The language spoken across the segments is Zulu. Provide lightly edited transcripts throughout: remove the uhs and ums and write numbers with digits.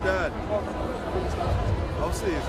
Dad, I'll see you.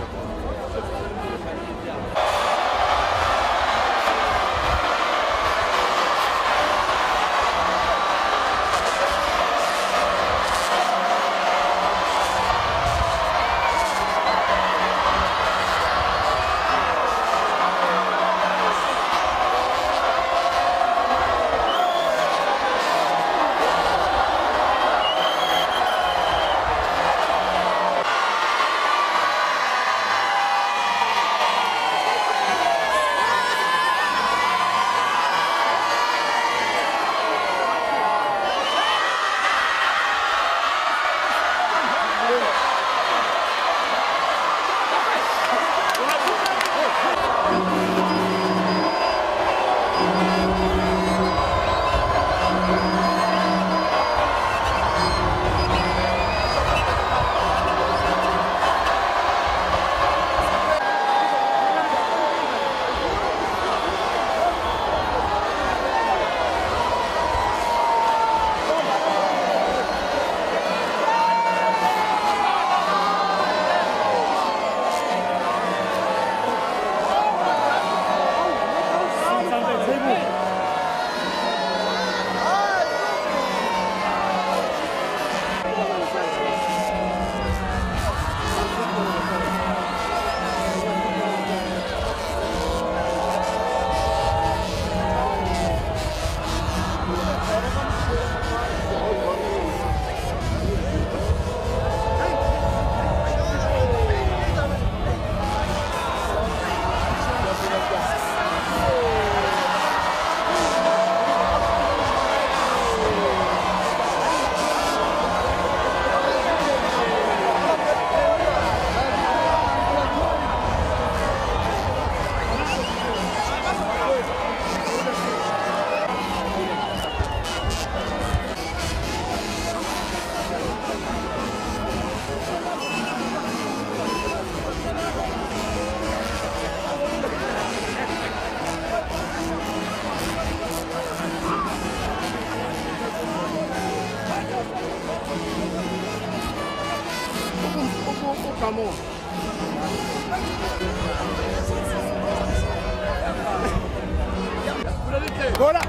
Voilà,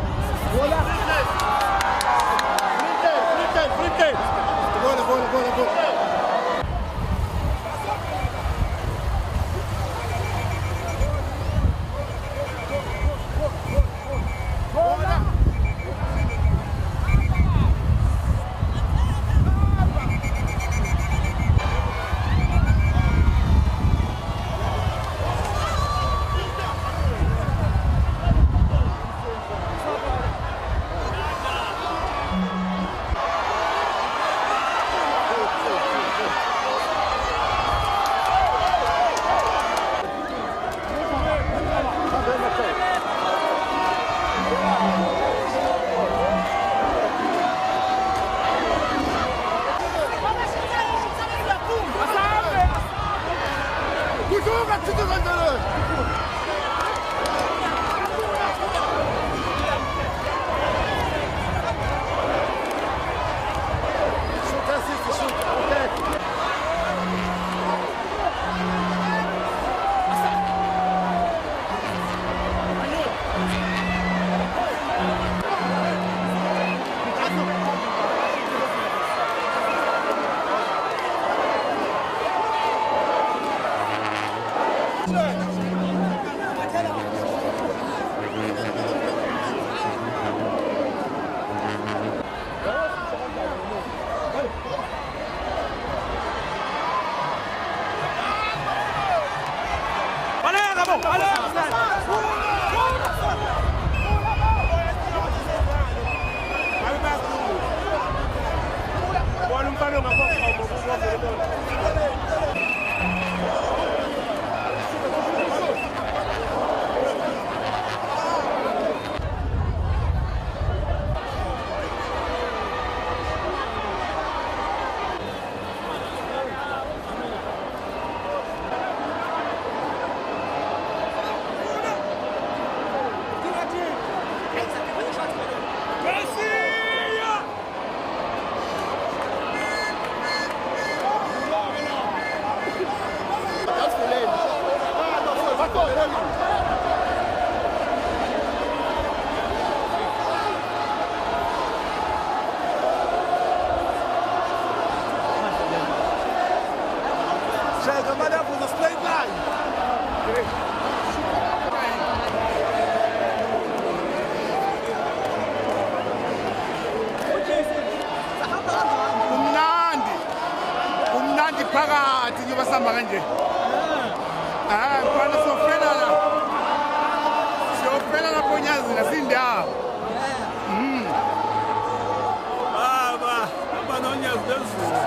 voilà. Frite. Voilà. samba kanje. Kwana sofela la. Sofela la ponyazi na sinda. Baba unyazi lwezulu.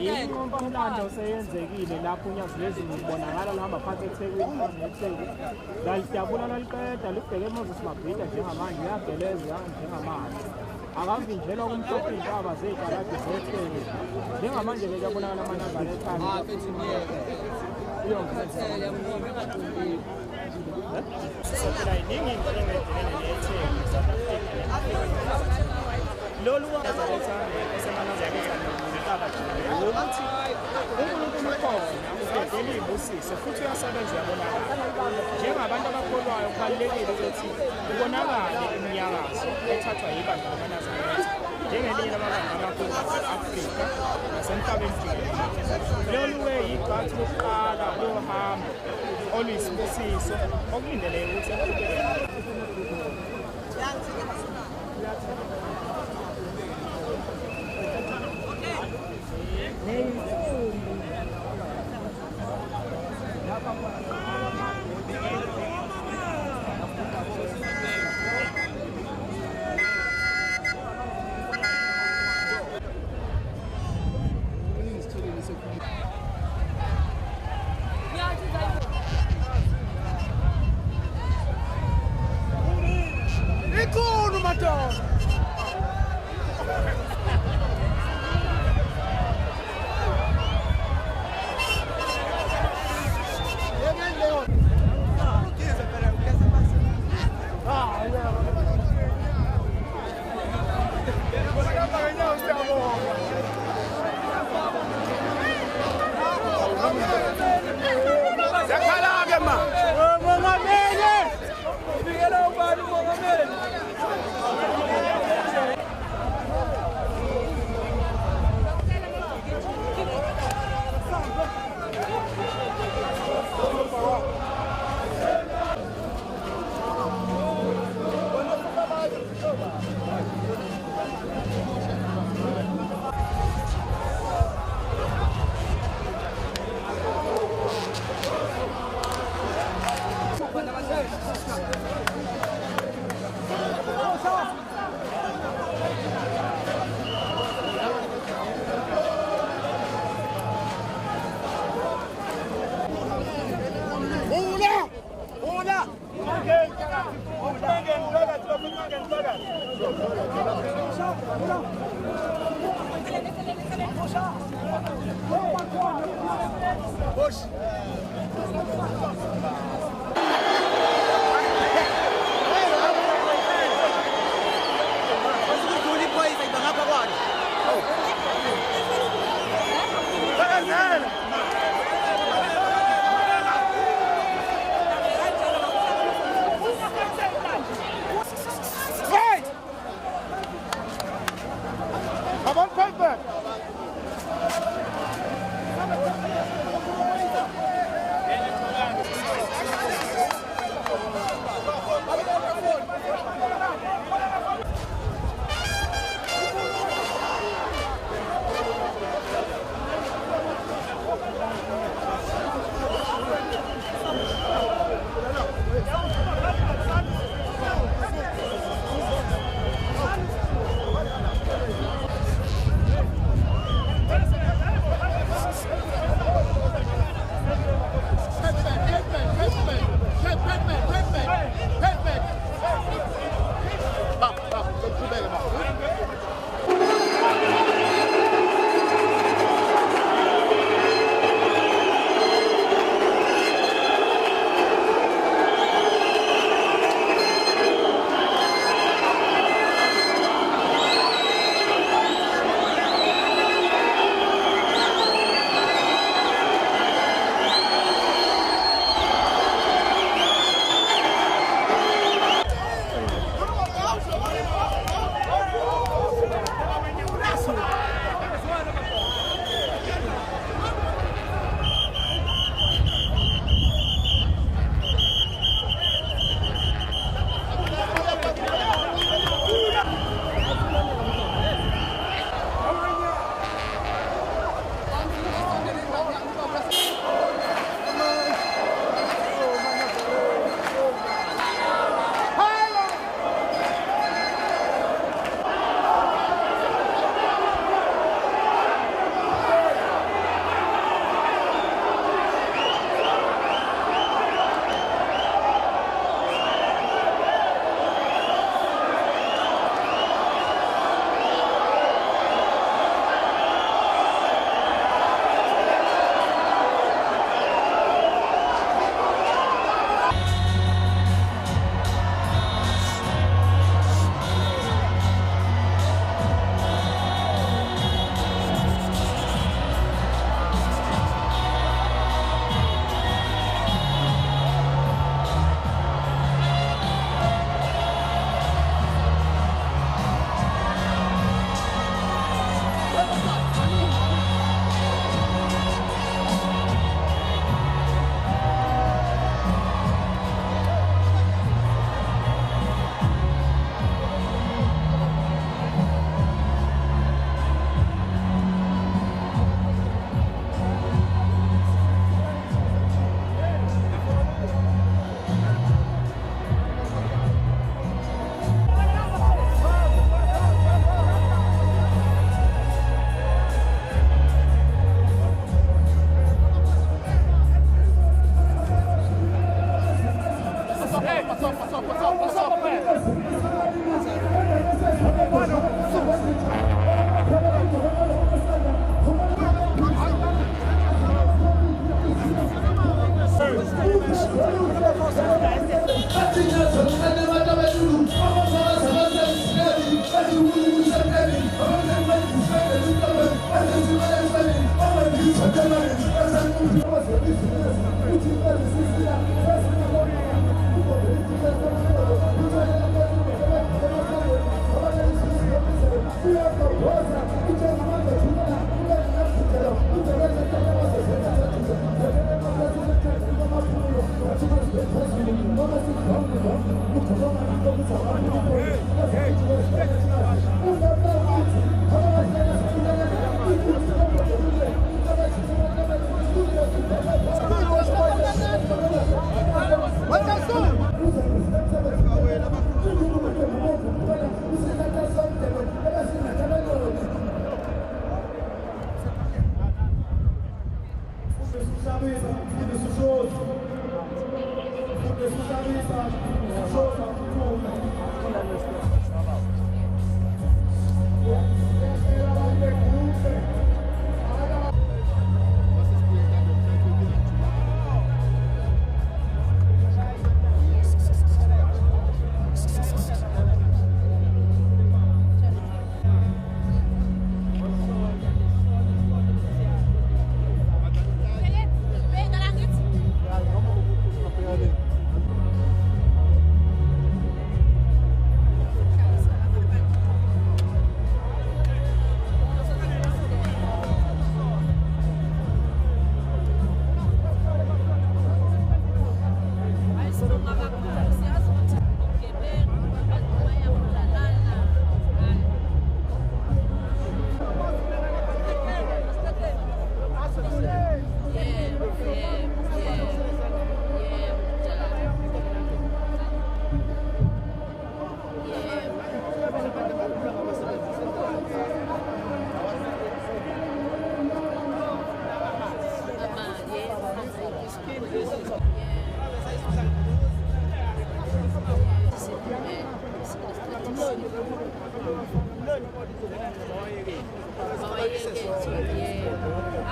Inqompamlando seyenzekile lapho unyazi lwezulu libonakala luhamba phansi eThekwini eTheku. Lalidabula laliqeda libheke eMoses Mabhida njengamanje uyageleza njengamanje. Akavinjelwa kumhlophe intaba zezikaladi zethele. Njengamanje-ke kuyabonakala amanazana ekhaya. Sisaphela iningi into engedilene neTheku, South Africa. Lolu wazalethane esemanazana ukuthi uNkulunkulu ukhona udedela iy'busiso futhi uyasebenza uyabonakala. Njengabantu abakholwayo kubalulekile ukuthi kubonakale iminyakazo ethathwa yibandla lamaNazaretha njengelinye lamabandla amakhulu ase-Afrika nasemhlabeni jikelele. Lolu-ke yigxathu lokuqala lohambo oluyisibusiso okulindeleke ukuthi eqhubekele.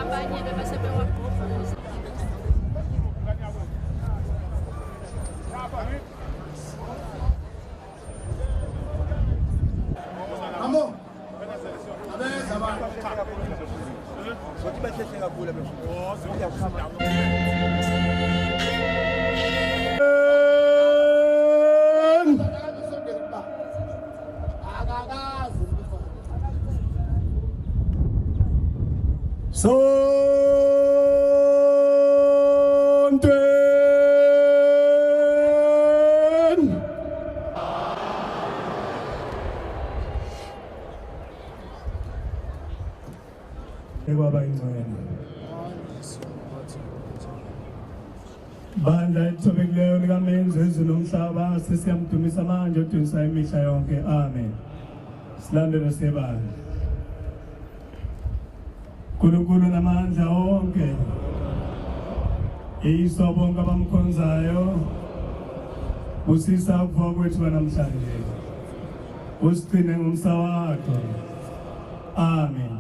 abanye bebase bewagqobhoza. Amo. Abeza abantu. Sothi behle kakhulu besho. Bandla ithobekileyo likamenzi ezulu nomhlaba sesiyamdumisa manje udumisa imihla yonke amen. Silandele sebandla. Nkulunkulu namandla onke iso bonke abamkhonzayo busisa ukuvuka kwethu namhlanje usigcine ngomsa wakho amen.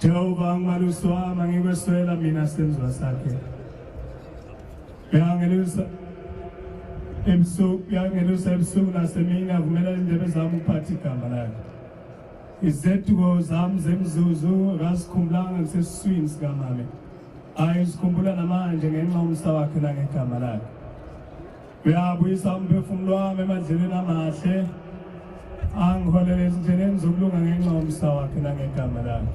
Jehova ngmalusi wami angikweswela mina senziwa sakhe yangelusa ebusuku nasemini avumela indebe zami ukuphatha igama lakhe. Izethuko zami zemzuzu akasikhumbulanga ngisesiswini sikamama ayizikhumbula namanje ngenxa yomsa wakhe nangegama lakhe. Uyabuyisa umphefumulo wami emadlelweni amahle angiholele ezindleleni zokulunga ngenxa yomsa wakhe nangegama lakhe.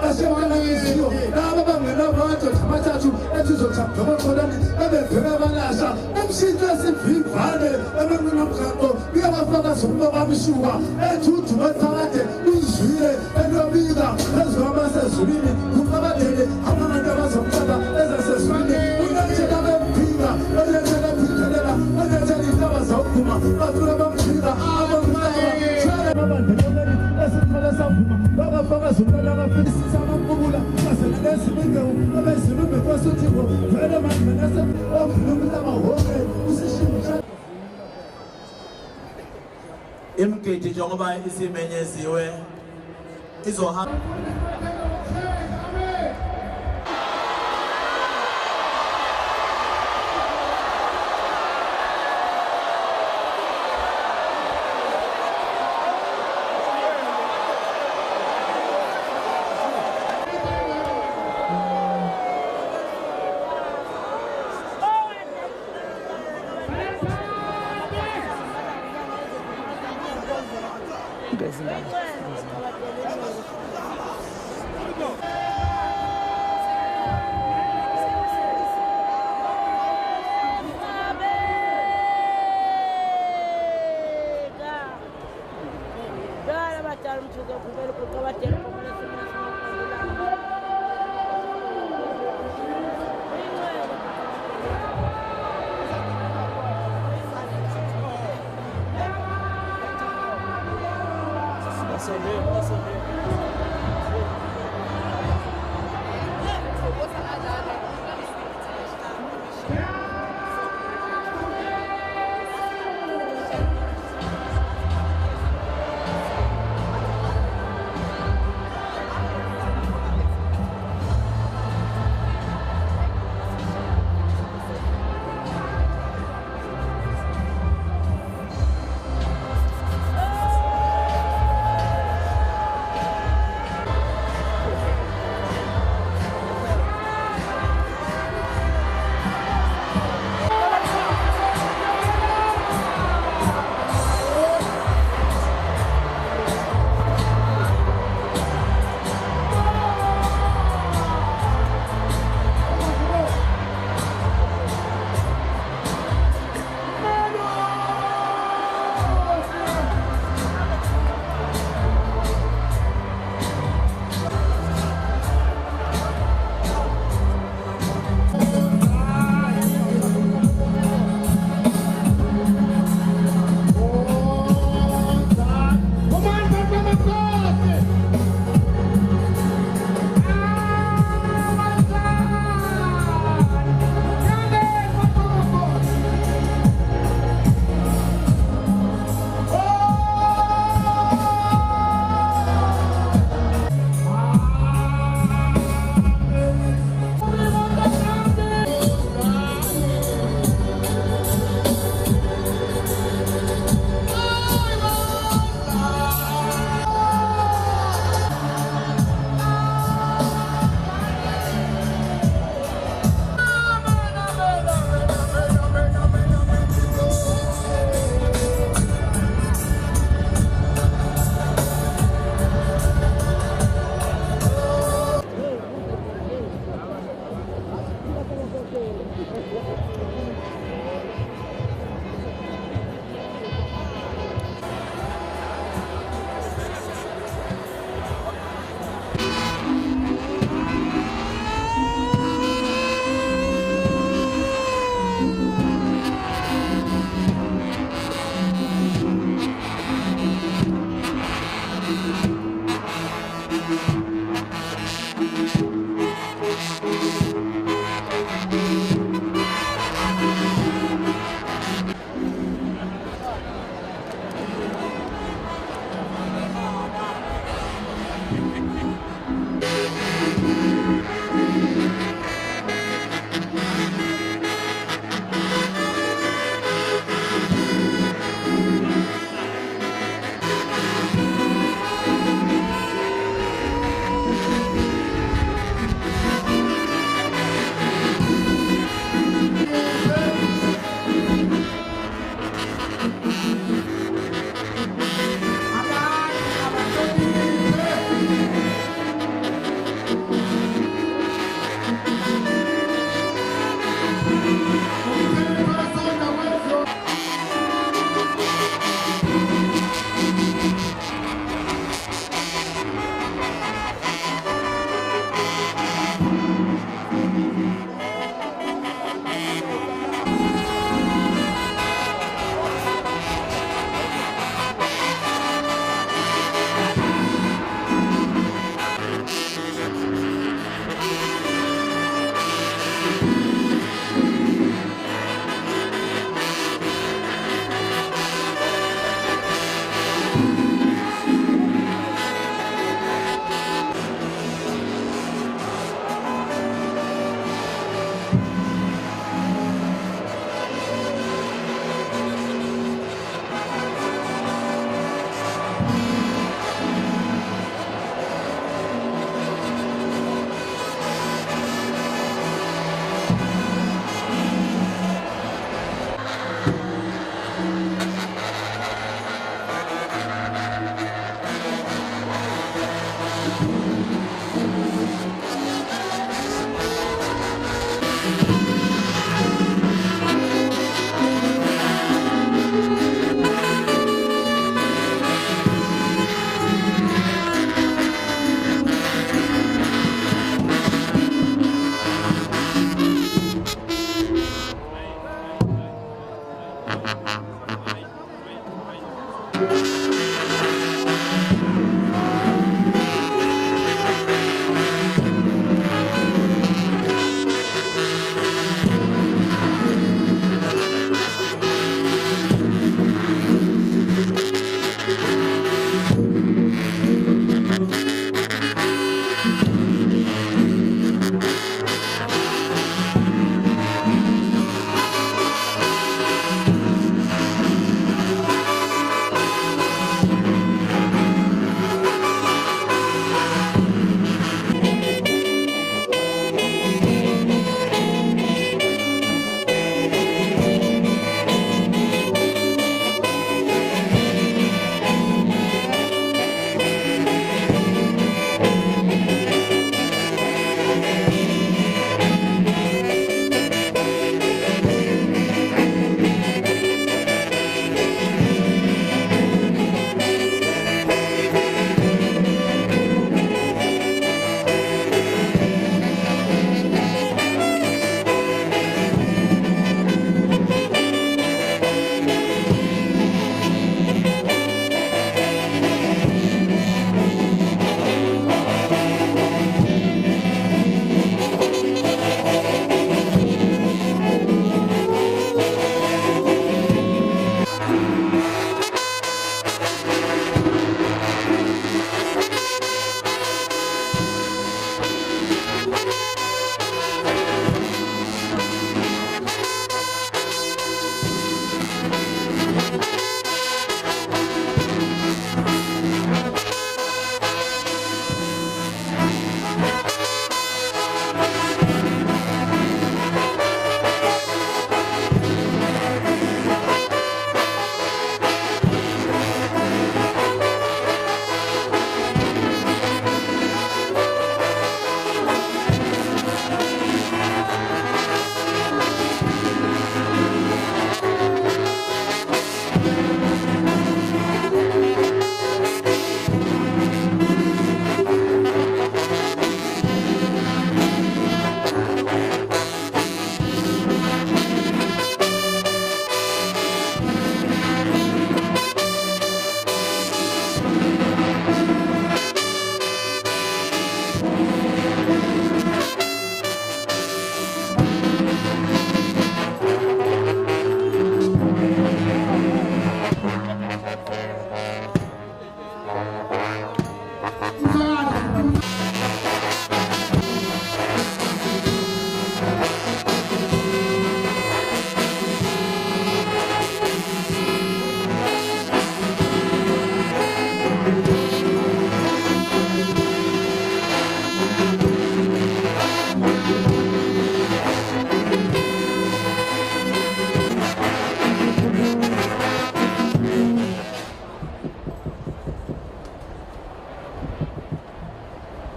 basebona isiyo laba bangenabantu abathathu etizothaphela khona bebebheka balasha umshintsho esivivane ebenginamkhaqo uyabafaka somba bamshuka ethuthi bathakade uzwile enobika ezoma sezulwini kumabadele abantu abazomthatha ezasezulwini unetshela bemphinga onetshela phikelela onetshela indaba zawuphuma bafuna bamphika abamhlaba shana babandeleleni esifana savuma bakafaka zomlala kafilisisa amaqubula basenelesimingewu abezilume kwasuthiko vele mangenese omlumlaba wonke usishintsha imgidi njengoba isimenyeziwe izohamba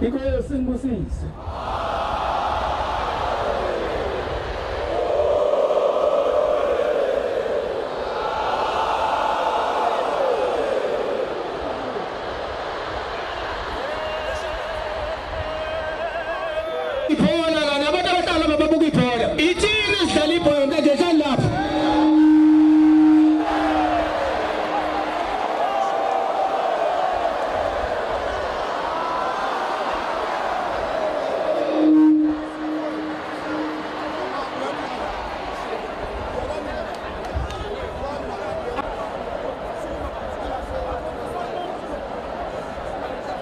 Ikoyo singibusise. Iphola lana abantu abadala babuka iphola. Ithini sidlala ibhola nje lapha.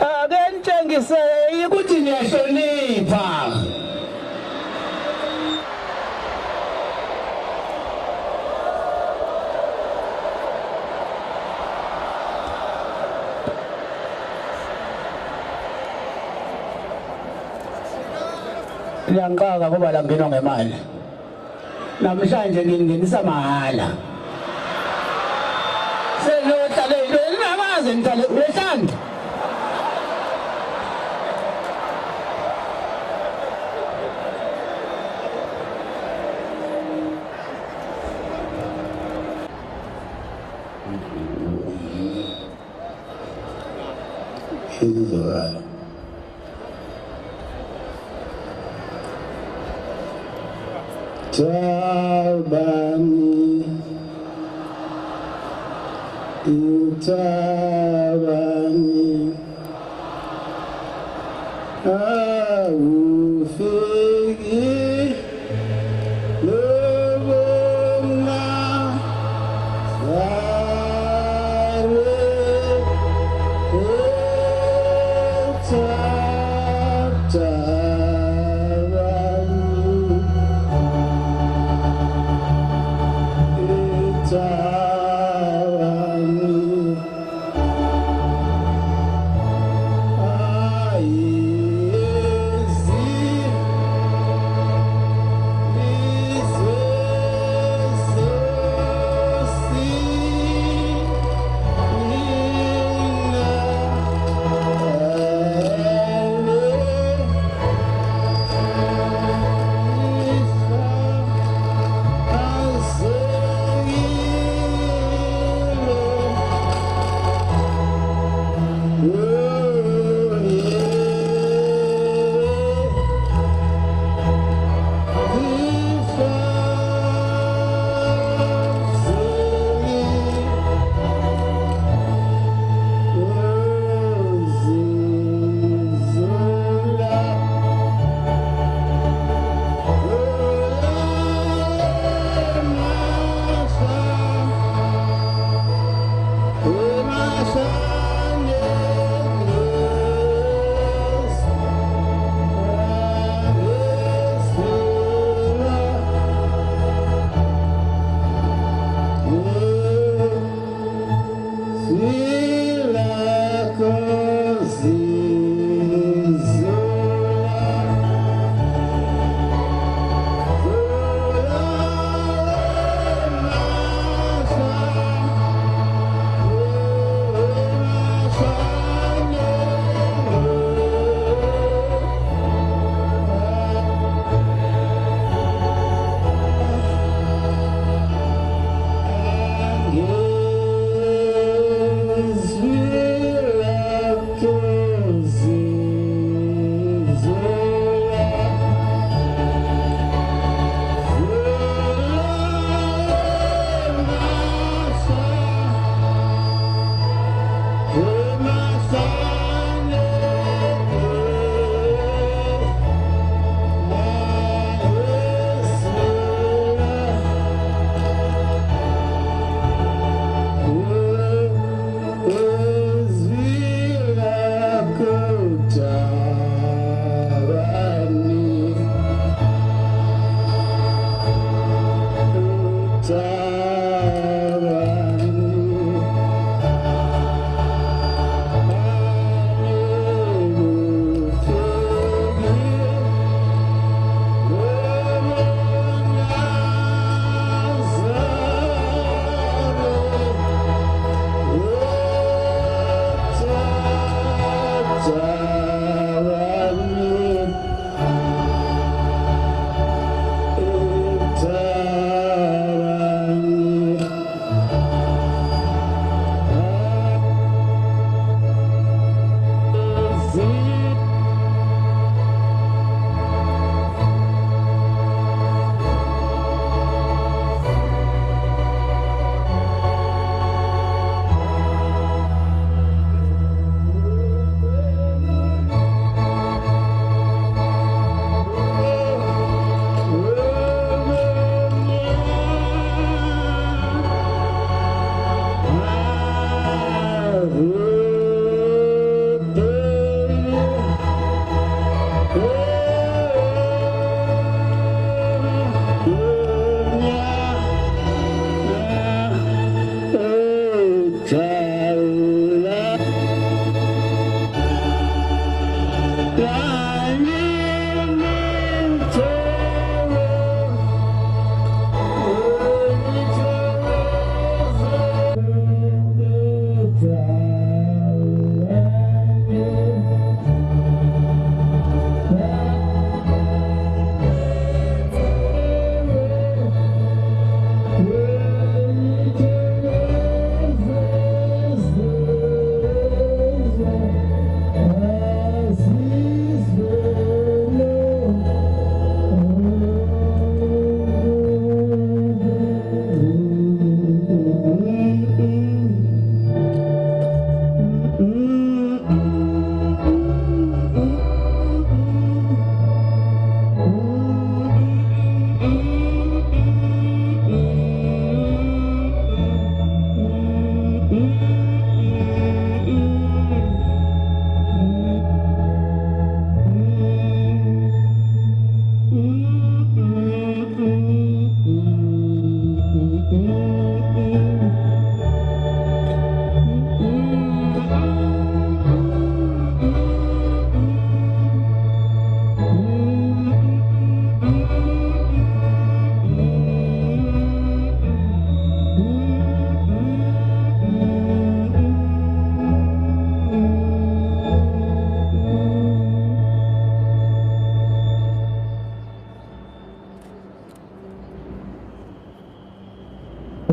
Akenitshengise ukuthi niyahlonipha. Ngiyangqaka ngoba la ngingenwa ngemali. Namhlanje ngingenisa mahala. Senohlale nginamazi ngitale ulehlanda. Tabani, tabani, awufiki lobonga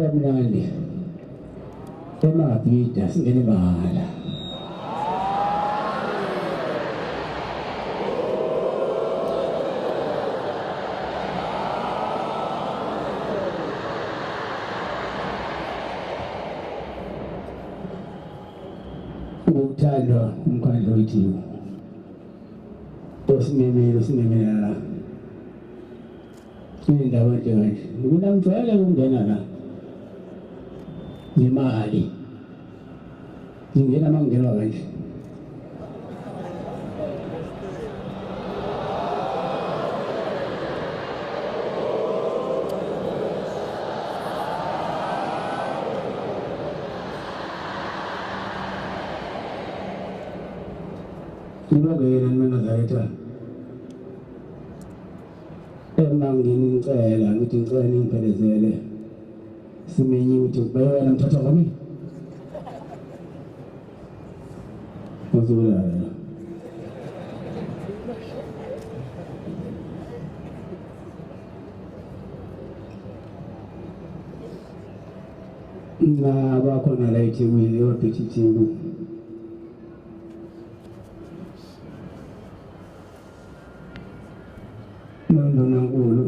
Kwamnandi emabhida singene mahala. Uthandwa umkhandlo wethu osimemela indawo nje kanje mina ngicela ukungena la nemali ngingena mangena kanje Ngibongela mina Nazareta. Ngicela ngithi ngicela ningiphelezele. Simenye ukuthi bayona mthatha kwami. Ngizolala. Bakhona la eThekwini ophethe iTheku. Nankulu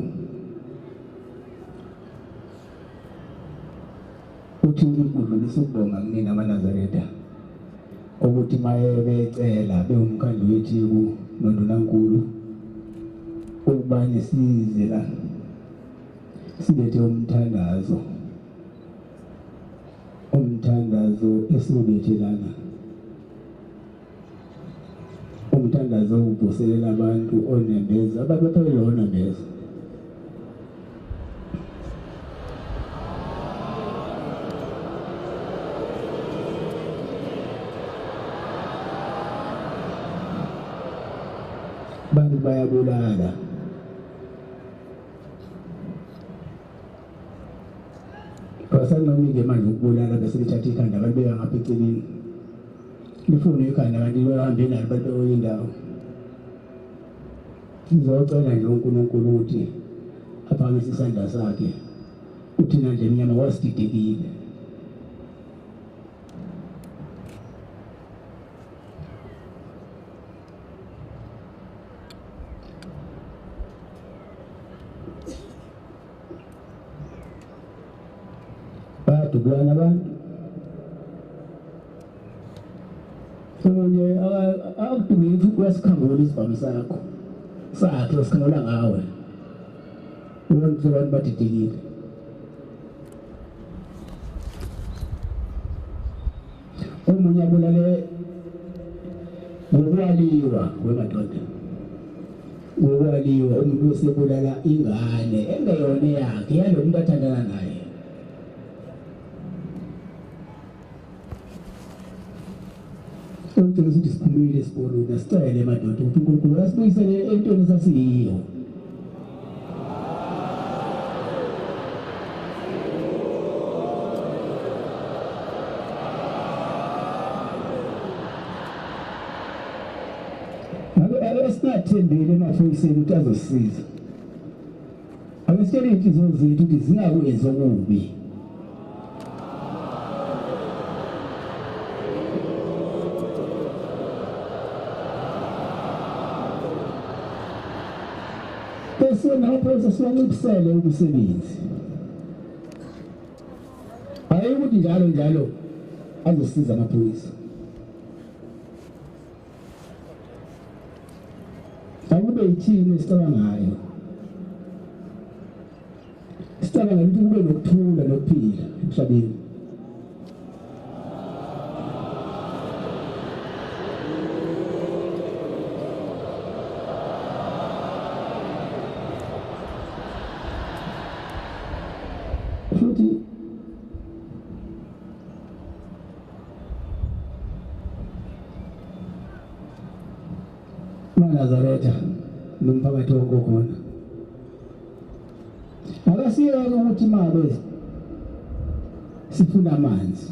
uthi ukudlulisa ukubonga kunina amaNazareta ukuthi maye becela beumkhandlu wethu noNdunankulu ukuba nisize la silethe umthandazo esilethelana umthandazo uvuselela abantu onembeza abaphela onembeza bantu bayabulala basanqamile manje ukubulala bese bethatha ikhanda balibeka ngapha eceleni lifune ikhanda kanti bahambe nalo balibeka indawo ngizocela nje uNkulunkulu ukuthi aphamise isandla sakhe uthi nanje emnyama wasididekile bayadubulana abantu Sonye akudumile ukuthi wesikhangula isibhamu sakho sakhe wesikhangula ngawe abantu abantu badidekile omunye abulale ngokwaliwa wemadoda ngokwaliwa umuntu osebulala ingane engeyona yakhe yalo muntu athandana naye Sonke ukuthi siphumile esiporweni asicele emadoda ukuthi uNkulunkulu asibuyisele entweni sasiyiyo Singathembeli emafokisini ukuthi azosisiza Abesitshela inhliziyo zethu ukuthi zingakwenzi okubi Napho siwanciphisele umsebenzi hayi ukuthi njalo azosiza amaphoyisa akube yithini esicabangayo sicabanga ukuthi kube nokuthula nokuphila emhlabeni Nazareta nomphakathi wonke khona akasiyo ukuthi mabe sifuna amanzi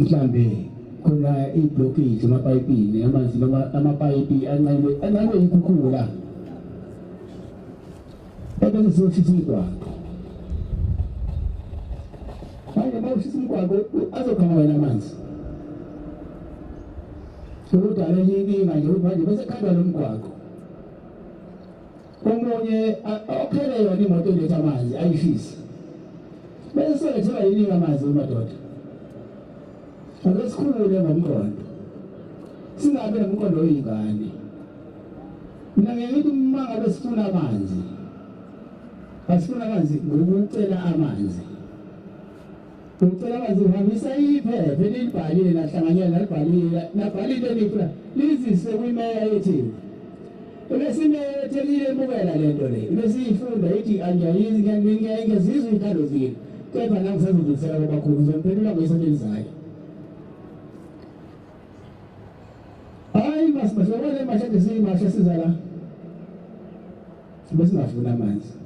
mhlambe khona iblockage amapayipini amanzi noma amapayipi ancane ikhukhula ebese sifisa igwaqo manje mawushisa umgwaqo azokhanga wena amanzi ukudala inkinga nje manje bese khanda lomgwaqo omunye ophele yona imoto eletha amanzi ayishisa bese solethelwa yini amanzi madoda ake sikhulule ngomqondo singabe nomqondo oyingane mina ngithi uma ngabe sifuna amanzi asifuna amanzi ngokucela amanzi ucela amanzi uhambisa iphepha elibhalile lahlanganyela nalibhalile lifuna lizise kwimeya yethu bese imeya yethu ilibukela lento le bese ifunda ithi angiyayizi ngiyazizwa ikhalo zini kepha nami sengizisela kakhulu ngizophendula ngesonto elizayo hayi masibona mashade simasha sizala bese ngafuna amanzi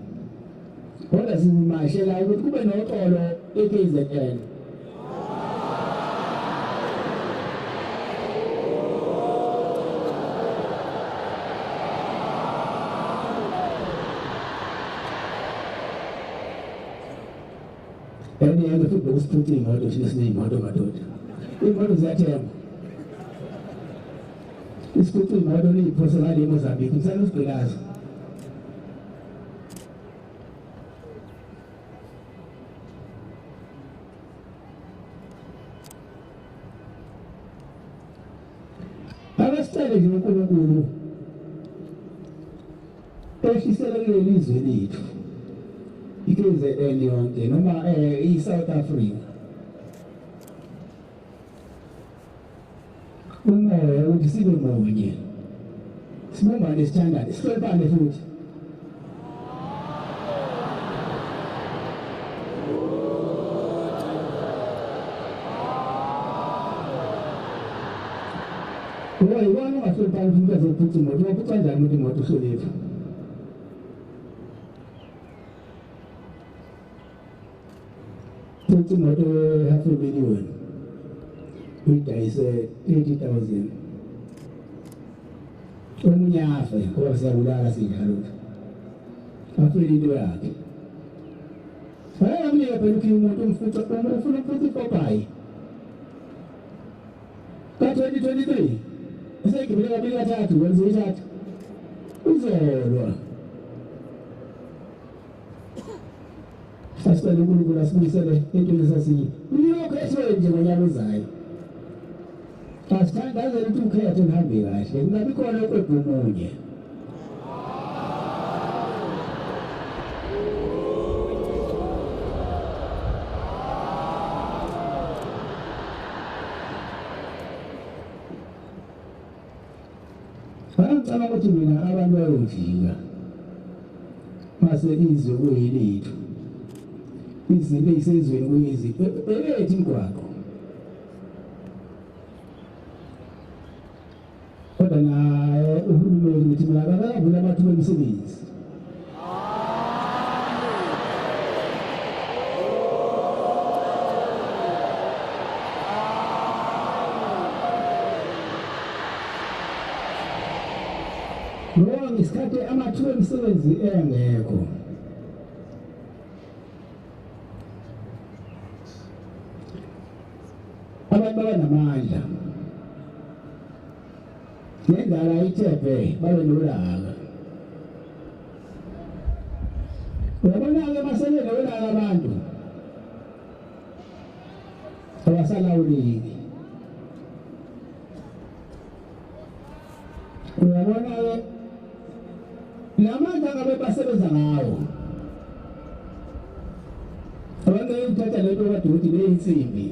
kodwa simashela ukuthi kube noxolo eKZN Ende futhi ukusiphuthi imoto sineyimoto madoda imoto ziyathemba isiphuthi imoto niyiphose ngale eMozambique ngisana usibhekaza abasicele nje uNkulunkulu eshisela kuleli izwe lethu iKZN yonke noma iSouth Africa umoya ukuthi sibe munye sibumbane sithandane sihloniphane futhi Yibona ungahloniphani futhi uzophuca imoto uphuca kanjani ukuthi imoto uhlonipha phuca imoto $500,000 uyidayise 80,000 omunye afe ngoba siyabulala sinjalo afile into yakhe amnika phela ukuthi umuntu umfuca ufuna ukuphuca ipopayi ka-2023 esegibele kabili kathathu wenze ithathu uzolwa sasicela uNkulunkulu asibuyisele entweni esasiye lokho esiwe nje ngonyaka ozayo asithandaze ukuthi ukhetho lihambe kahle kungabi khona okwebhu omunye ngicela ukuthi mina abantu bayovika mase izwe kuyilethu izinto eyisezweni kuyizipho elethu imgwaqo kodwa naye uhulumeni ngithi mina akavula amathuba emisebenzi ngoba ngesikhathi amathuba emisebenzi engekho abantu abanamandla ngendala ithephe babe nolaka uyabona-ke maselele olaka abantu abasalawuleki uyabona-ke lamandla ngabe basebenza ngawo abantu bayithatha lento kade ukuthi leyinsimbi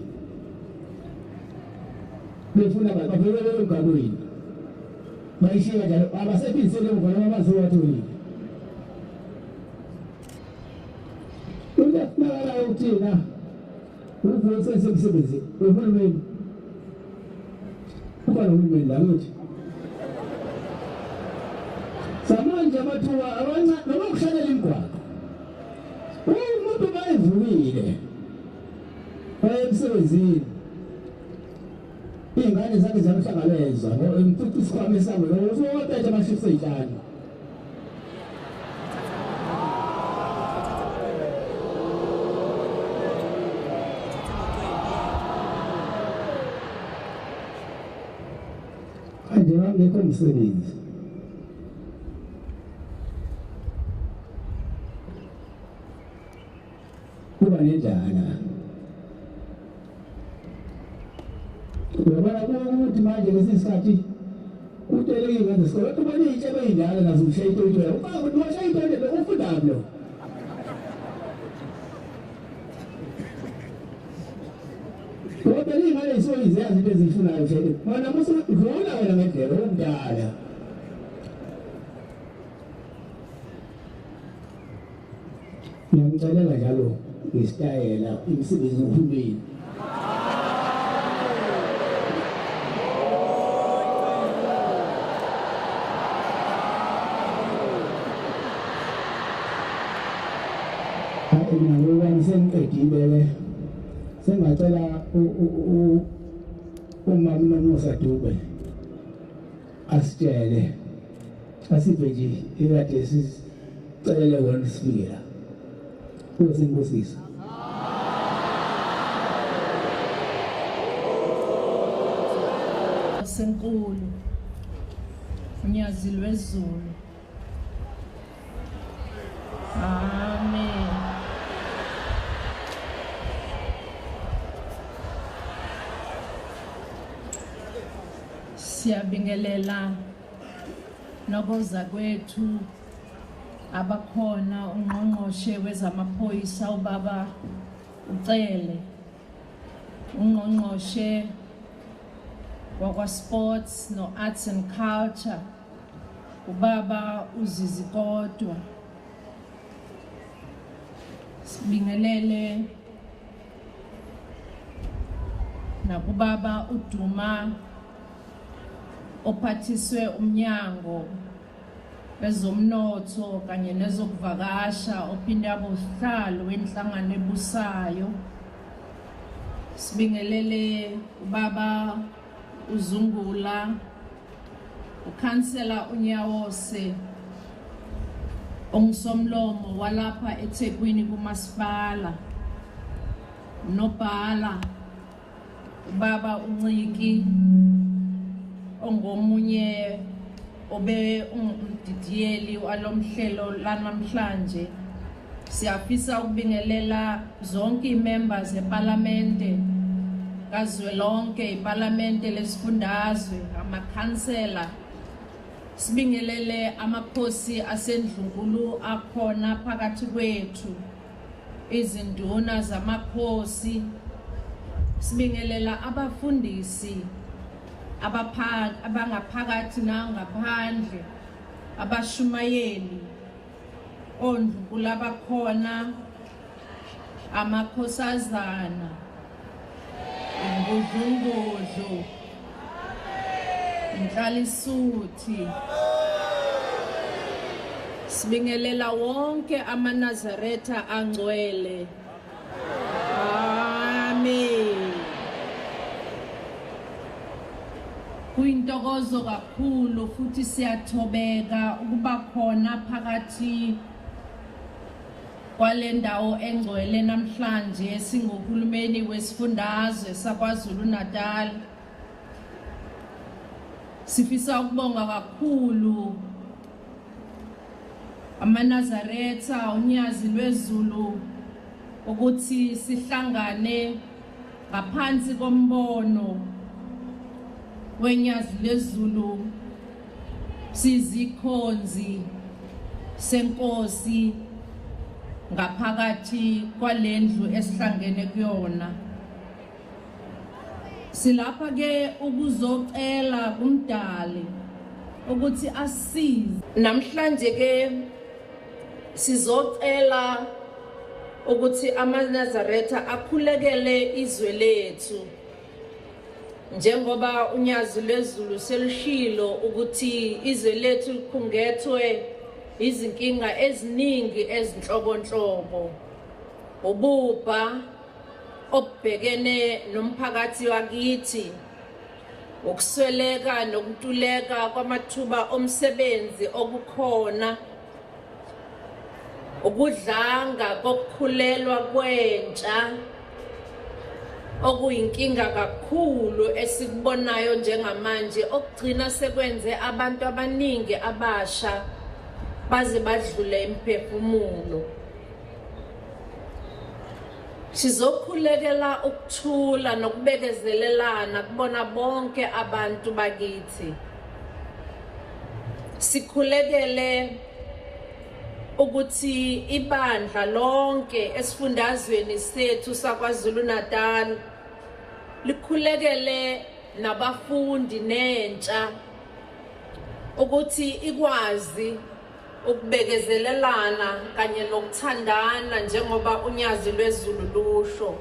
befuna bavele emgaqweni bayishiya njalo abasephindisele emva noma baziwatholile uyafunakala ukuthina ukuvuyisesa emsebenzi uhulumeni kuba nohulumeni la kuthi samanje amathuba abancane noma kushalela imigwaqo umuntu bayivukile baye emsebenzini ingane zakhe ziyamhlangabeza ngimfuthi isikhwama esabo uzowaphetha amashifts ey'hlanu Angekho umsebenzi. Kuba nenjala. Uyabona ukuthi manje lesikhathi uteleke ngenze isikole kuba ney'tshebe ey'ndala nazo ushaya itoyitoya. Ufaka ukuthi washaya itoyitoya ufunda lo. Kodwa ingane isoyize yazi into ezifunayo nje. Mana musu udlula wena ngendlela omdala. Ngiyamcelela njalo ngesitayela imisebenzi uhulumeni. Ngoba sengiqedile sengacela umama noMusadube asitshele asiphe nje ikade sicelele wona sifikela usinkosisa senkulu unyazi lwezulu. Amen. Siyabingelela nokuza kwethu abakhona ungqongqoshe wezamaphoyisa ubaba ucele, ungqongqoshe wakwa sports no arts and culture ubaba uzizikodwa. Sibingelele nakubaba uDuma ophathiswe umnyango wezomnotho kanye nezokuvakasha ophinde abosihlalo wenhlangano ebusayo. Sibingelele ubaba uZungula, ukhansela uNyawose ongisomlomo walapha eThekwini kumasipala, nobhala ubaba uNciki ongomunye obe umdidiyeli walomhlelo lanamhlanje. Siyafisa ukubingelela zonke imembers eParlamente kazwelonke, iParlamente lesifundazwe, amakhansela. Sibingelele amakhosi asendlunkulu akhona phakathi kwethu, izinduna zamakhosi. Sibingelela abafundisi abangaphakathi nangaphandle, abashumayeli, ondlunkulu abakhona, amakhosazana, ingudlungudlu, inhlalisuthi. Sibingelela wonke amanazaretha angcwele. Amen. Kuyintokozo kakhulu futhi siyathobeka ukuba khona phakathi kwale ndawo engcwele namhlanje singuhulumeni wesifundazwe saKwaZulu Natal. Sifisa ukubonga kakhulu amanazaretha unyazi lwezulu ukuthi sihlangane ngaphansi kombono wenyazi lwezulu, sizikhonzi senkosi ngaphakathi kwalendlu esihlangene kuyona. Silapha ke ukuzocela kumdali ukuthi asize. Namhlanje ke sizocela ukuthi amanazaretha akhulekele izwe lethu, njengoba unyazi lwezulu selishilo ukuthi izwe lethu likhungethwe izinkinga eziningi ezinhlobonhlobo, ububha obhekene nomphakathi wakithi, ukusweleka nokuntuleka kwamathuba omsebenzi okukhona, ukudlanga kokukhulelwa kwentsha, okuyinkinga kakhulu esikubonayo njengamanje okugcina sekwenze abantu abaningi abasha baze badlule imphefumulo. Sizokhulekela ukuthula nokubekezelelana kubona bonke abantu bakithi. Sikhulekele ukuthi ibandla lonke esifundazweni sethu saKwaZulu Natal likhulekele nabafundi nentsha ukuthi ikwazi ukubekezelelana kanye nokuthandana njengoba unyazi lwezulu lusho.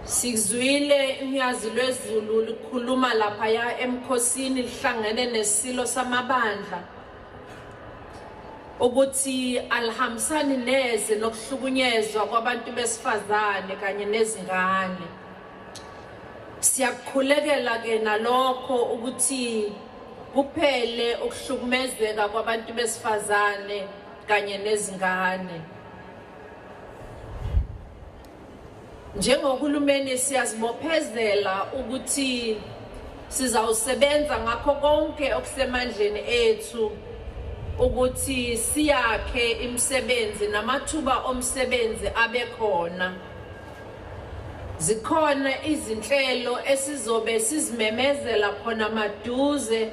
Sizwile unyazi lwezulu likhuluma lapha ya emkhosini lihlangene nesilo samabandla ukuthi alihambisani neze nokuhlukunyezwa kwabantu besifazane kanye nezingane. Siyakukhulekela ke nalokho ukuthi kuphele ukuhlukumezeka kwabantu besifazane kanye nezingane. Njengohulumeni siyazibophezela ukuthi sizawusebenza ngakho konke okusemandleni ethu ukuthi siyakhe imisebenzi namathuba omsebenzi abekhona. Zikhona izinhlelo esizobe sizimemezela khona maduze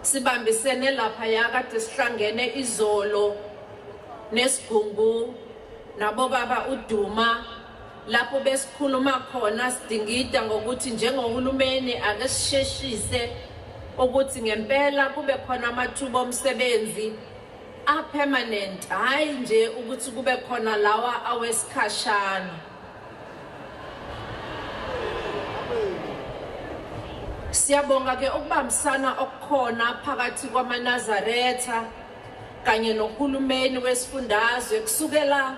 sibambisene lapha yakade sihlangene izolo nesigungu nabo baba uDuma lapho besikhuluma khona sidingida ngokuthi njengohulumeni ake sisheshise ukuthi ngempela kube khona amathuba omsebenzi permanent, hayi nje ukuthi kube khona lawa awesikhashana. Siyabonga ke ukubambisana okukhona phakathi kwamaNazaretha kanye nohulumeni wesifundazwe kusukela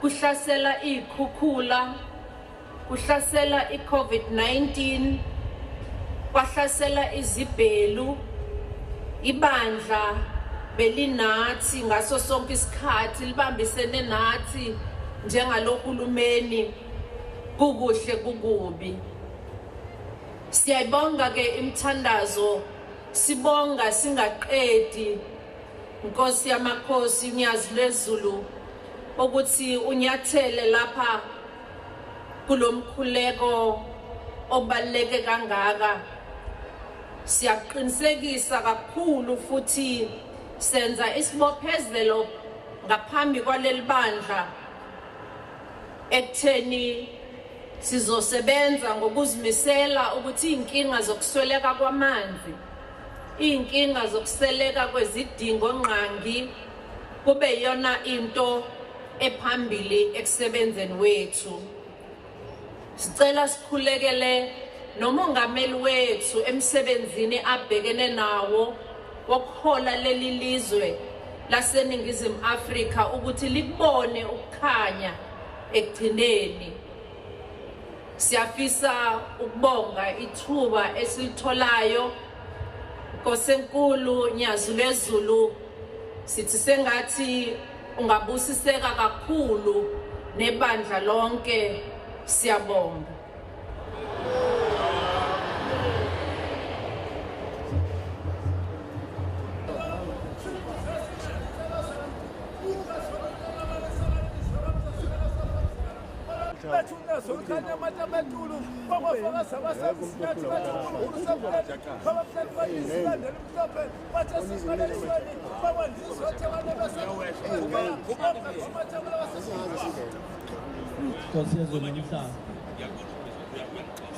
kuhlasela ikhukhula, kuhlasela iCovid-19, kwahlasela izibhelu. Ibandla belinathi ngaso sonke isikhathi libambisene nathi njengalohulumeni kukuhle kukubi. Siyayibonga ke imithandazo, sibonga singaqedi Nkosi yamakhosi unyazi lwezulu ukuthi unyathele lapha kulomkhuleko obaleke kangaka. Siyaqinisekisa kakhulu futhi senza isibophezelo ngaphambi kwaleli bandla ekutheni sizosebenza ngokuzimisela ukuthi inkinga zokusweleka kwamanzi, inkinga zokuseleka kwezidingo nqangi kube yona into ephambili ekusebenzeni wethu. Sicela sikhulekele nomongameli wethu emsebenzini abhekene nawo wokuhola leli lizwe laseNingizimu Afrika ukuthi likubone ukukhanya ekugcineni. Siyafisa ukubonga ithuba esilitholayo. Nkosi enkulu Nyazi lwezulu, sithi sengathi ungabusiseka kakhulu nebandla lonke. Siyabonga. Nkosi yezulu nomhlaba.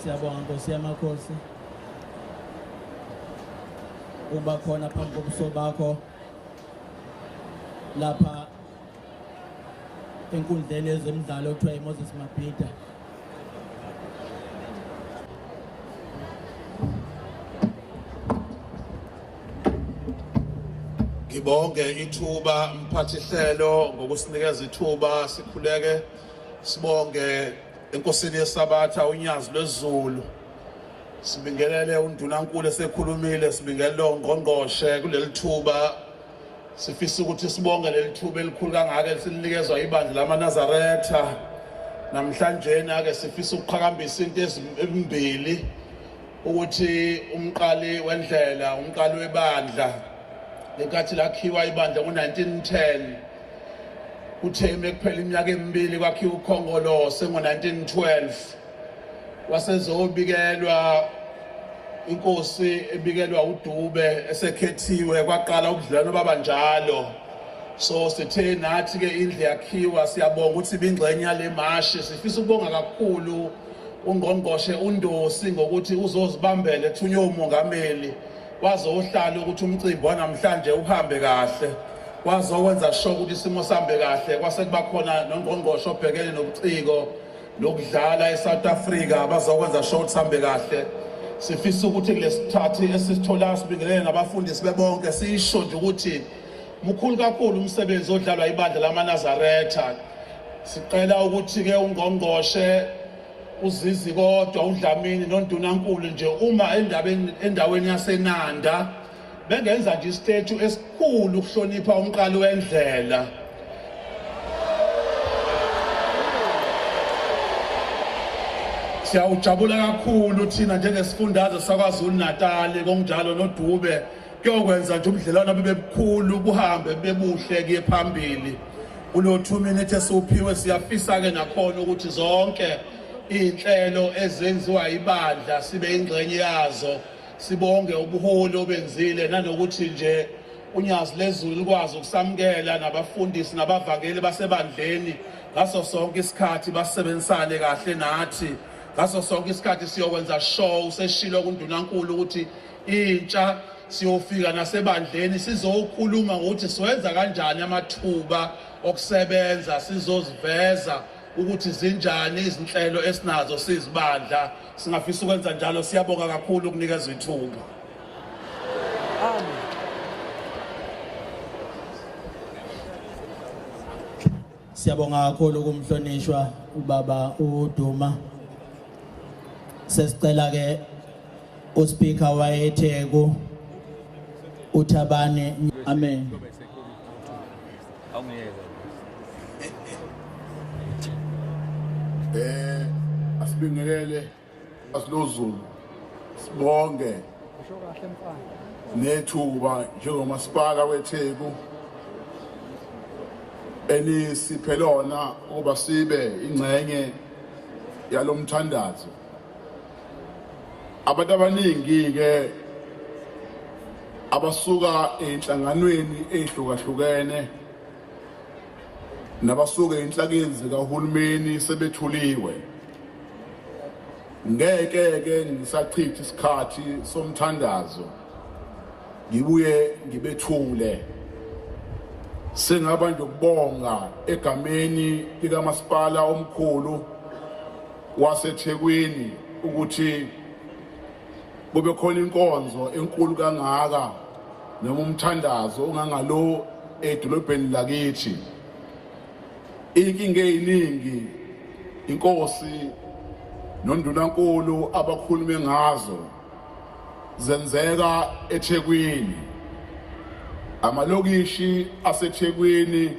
Siyabonga Nkosi yamakhosi uba khona phambi kobuso bakho lapha enkundleni yezemidlalo okuthiwa iMoses Mabhida. Ngibonge ithuba mphathihlelo ngokusinikeza ithuba sikhuleke sibonge enkosini yesabatha unyazi lwezulu. Sibingelele undunankulu esekhulumile, sibingelele ongqongqoshe kuleli thuba. Sifisa ukuthi sibonge leli thuba elikhulu kangaka esilinikezwa ibandla lamaNazaretha namhlanje ke sifisa ukuqhakambisa into ezimbili ukuthi umqali wendlela umqali webandla lenkathi lakhiwa ibandla ngo1910 utheme kuphela iminyaka emibili kwakhiwa ukhongolose ngo1912 wasezobikelwa inkosi ebikelwa uDube esekhethiwe kwaqala ubudlelwano babanjalo so sithe nathi ke indle yakhiwa siyabonga ukuthi ibingxenye yale mashi sifisa ukubonga kakhulu ungqongqoshe uNdosi ngokuthi uzozibambela ethunywe umongameli wazohlala ukuthi umcimbi wanamhlanje uhambe kahle wazokwenza sure ukuthi isimo sambe kahle kwase kuba khona nongqongqoshe obhekene nobuciko lokudlala eSouth Africa bazokwenza sure ukuthi sambe kahle sifisa ukuthi kulesithathi esisithola sibingelele nabafundi sibe bonke sisho nje ukuthi mkhulu kakhulu umsebenzi odlalwa ibandla lamaNazaretha sicela ukuthi ke ungqongqoshe uzizi kodwa uDlamini noNdunankulu nje uma endaweni yaseNanda bengenza nje istatue esikhulu ukuhlonipha umqali wendlela siyawujabula kakhulu thina njengesifundazwe saKwaZulu Natal konjalo noDube kuyokwenza nje ubudlelwano bebukhulu buhambe bebuhle ke phambili kulo 2 minutes esuphiwe siyafisa ke nakhona ukuthi zonke inhlelo ezenziwa ibandla sibe ingxenye yazo sibonge ubuholi obenzile nanokuthi nje unyazi lwezulu likwazi ukusamkela nabafundisi nabavangeli basebandleni ngaso sonke isikhathi basebenzisane kahle nathi ngaso sonke isikhathi siyokwenza show useshilo kuNdunankulu ukuthi intsha siyofika nasebandleni sizokhuluma ukuthi siwenza kanjani amathuba okusebenza sizoziveza ukuthi zinjani izinhlelo esinazo sizibandla singafisa ukwenza njalo siyabonga kakhulu ukunikezwa ithuba Amen. Siyabonga kakhulu kumhlonishwa ubaba uDuma sesicela ke uSpeaker wayeTheku uThabane amen asibingelele asilozulu sibonge nethuba njengomasipala weTheku enisiphelona ukuba sibe ingxenye yalomthandazo abantu abaningi ke abasuka enhlanganweni ehlukahlukene nabasuka enhlakeni zikahulumeni sebethuliwe ngeke ke ngisachitha isikhathi somthandazo ngibuye ngibethule singaba nje ukubonga egameni likamasipala omkhulu waseThekwini ukuthi kube khona inkonzo enkulu kangaka noma umthandazo ongangalo edolobheni lakithi inkinga eziningi inkosi noNdunankulu abakhulume ngazo zenzeka eThekwini amalokishi aseThekwini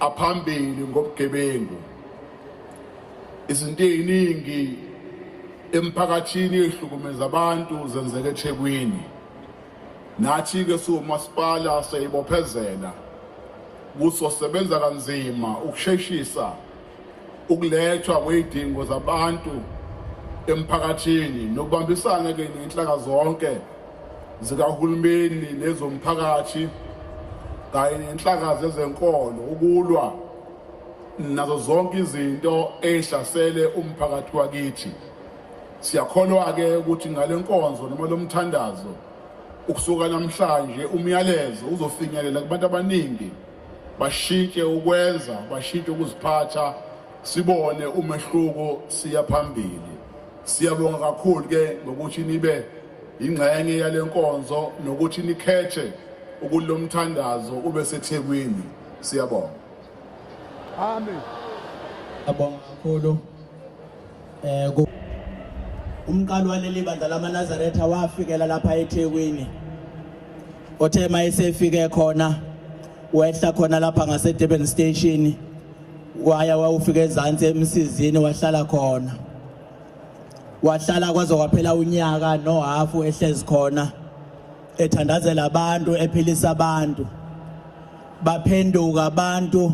aphambili ngobugebengu izinto eziningi emphakathini ehlukumeza abantu zenzeka eThekwini nathi ke somasipala sayibophezela kusosebenza kanzima ukusheshisa ukulethwa kwezidingo zabantu emphakathini nokubambisana ke nenhlaka zonke zikahulumeni nezomphakathi kanye nenhlaka zezenkolo ukulwa nazo zonke izinto ehlasele umphakathi wakithi siyakholwa ke ukuthi ngalenkonzo noma lomthandazo ukusuka namhlanje umyalezo uzofinyelela kubantu abaningi bashintshe ukwenza bashintshe ukuziphatha sibone umehluko siya phambili siyabonga kakhulu ke ngokuthi nibe ingxenye yalenkonzo nokuthi nikhethe ukulomthandazo ube seThekwini siyabonga Amen. Abonga kakhulu umqali waleli bandla lamaNazaretha wafikela lapha eThekwini othe mayesefike khona wehla khona lapha ngaseDurban station wayawufika ezantsi emsizini wahlala khona, wahlala kwaze kwaphela unyaka nohafu ehlezi khona ethandazela abantu, ephilisa abantu, baphenduka abantu.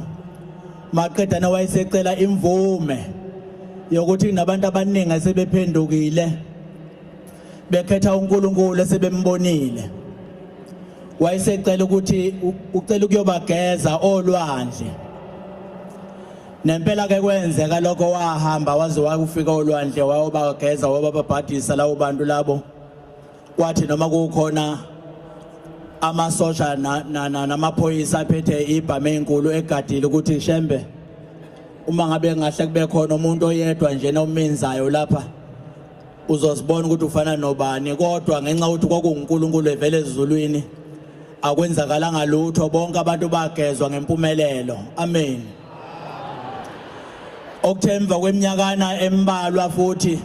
Maqedana wayesecela imvume yokuthi nabantu abaningi sebephendukile bekhetha uNkulunkulu sebembonile. Wayesecela ukuthi ucela ukuyobageza olwandle. Nempela ke kwenzeka lokho, wahamba waze wakufika olwandle wayobageza wababhadisa lawo bantu labo. Kwathi noma kukhona amasosha namaphoyisa aphethe ibhame enkulu egadile ukuthi shembe uma ngabe ngahle kube khona umuntu oyedwa nje nomenzayo lapha uzosibona ukuthi ufana nobani, kodwa ngenxa ukuthi kwakuNkulunkulu evele ezulwini akwenzakalanga lutho, bonke abantu bagezwa ngempumelelo. Amen. Okuthemva kweminyakana embalwa futhi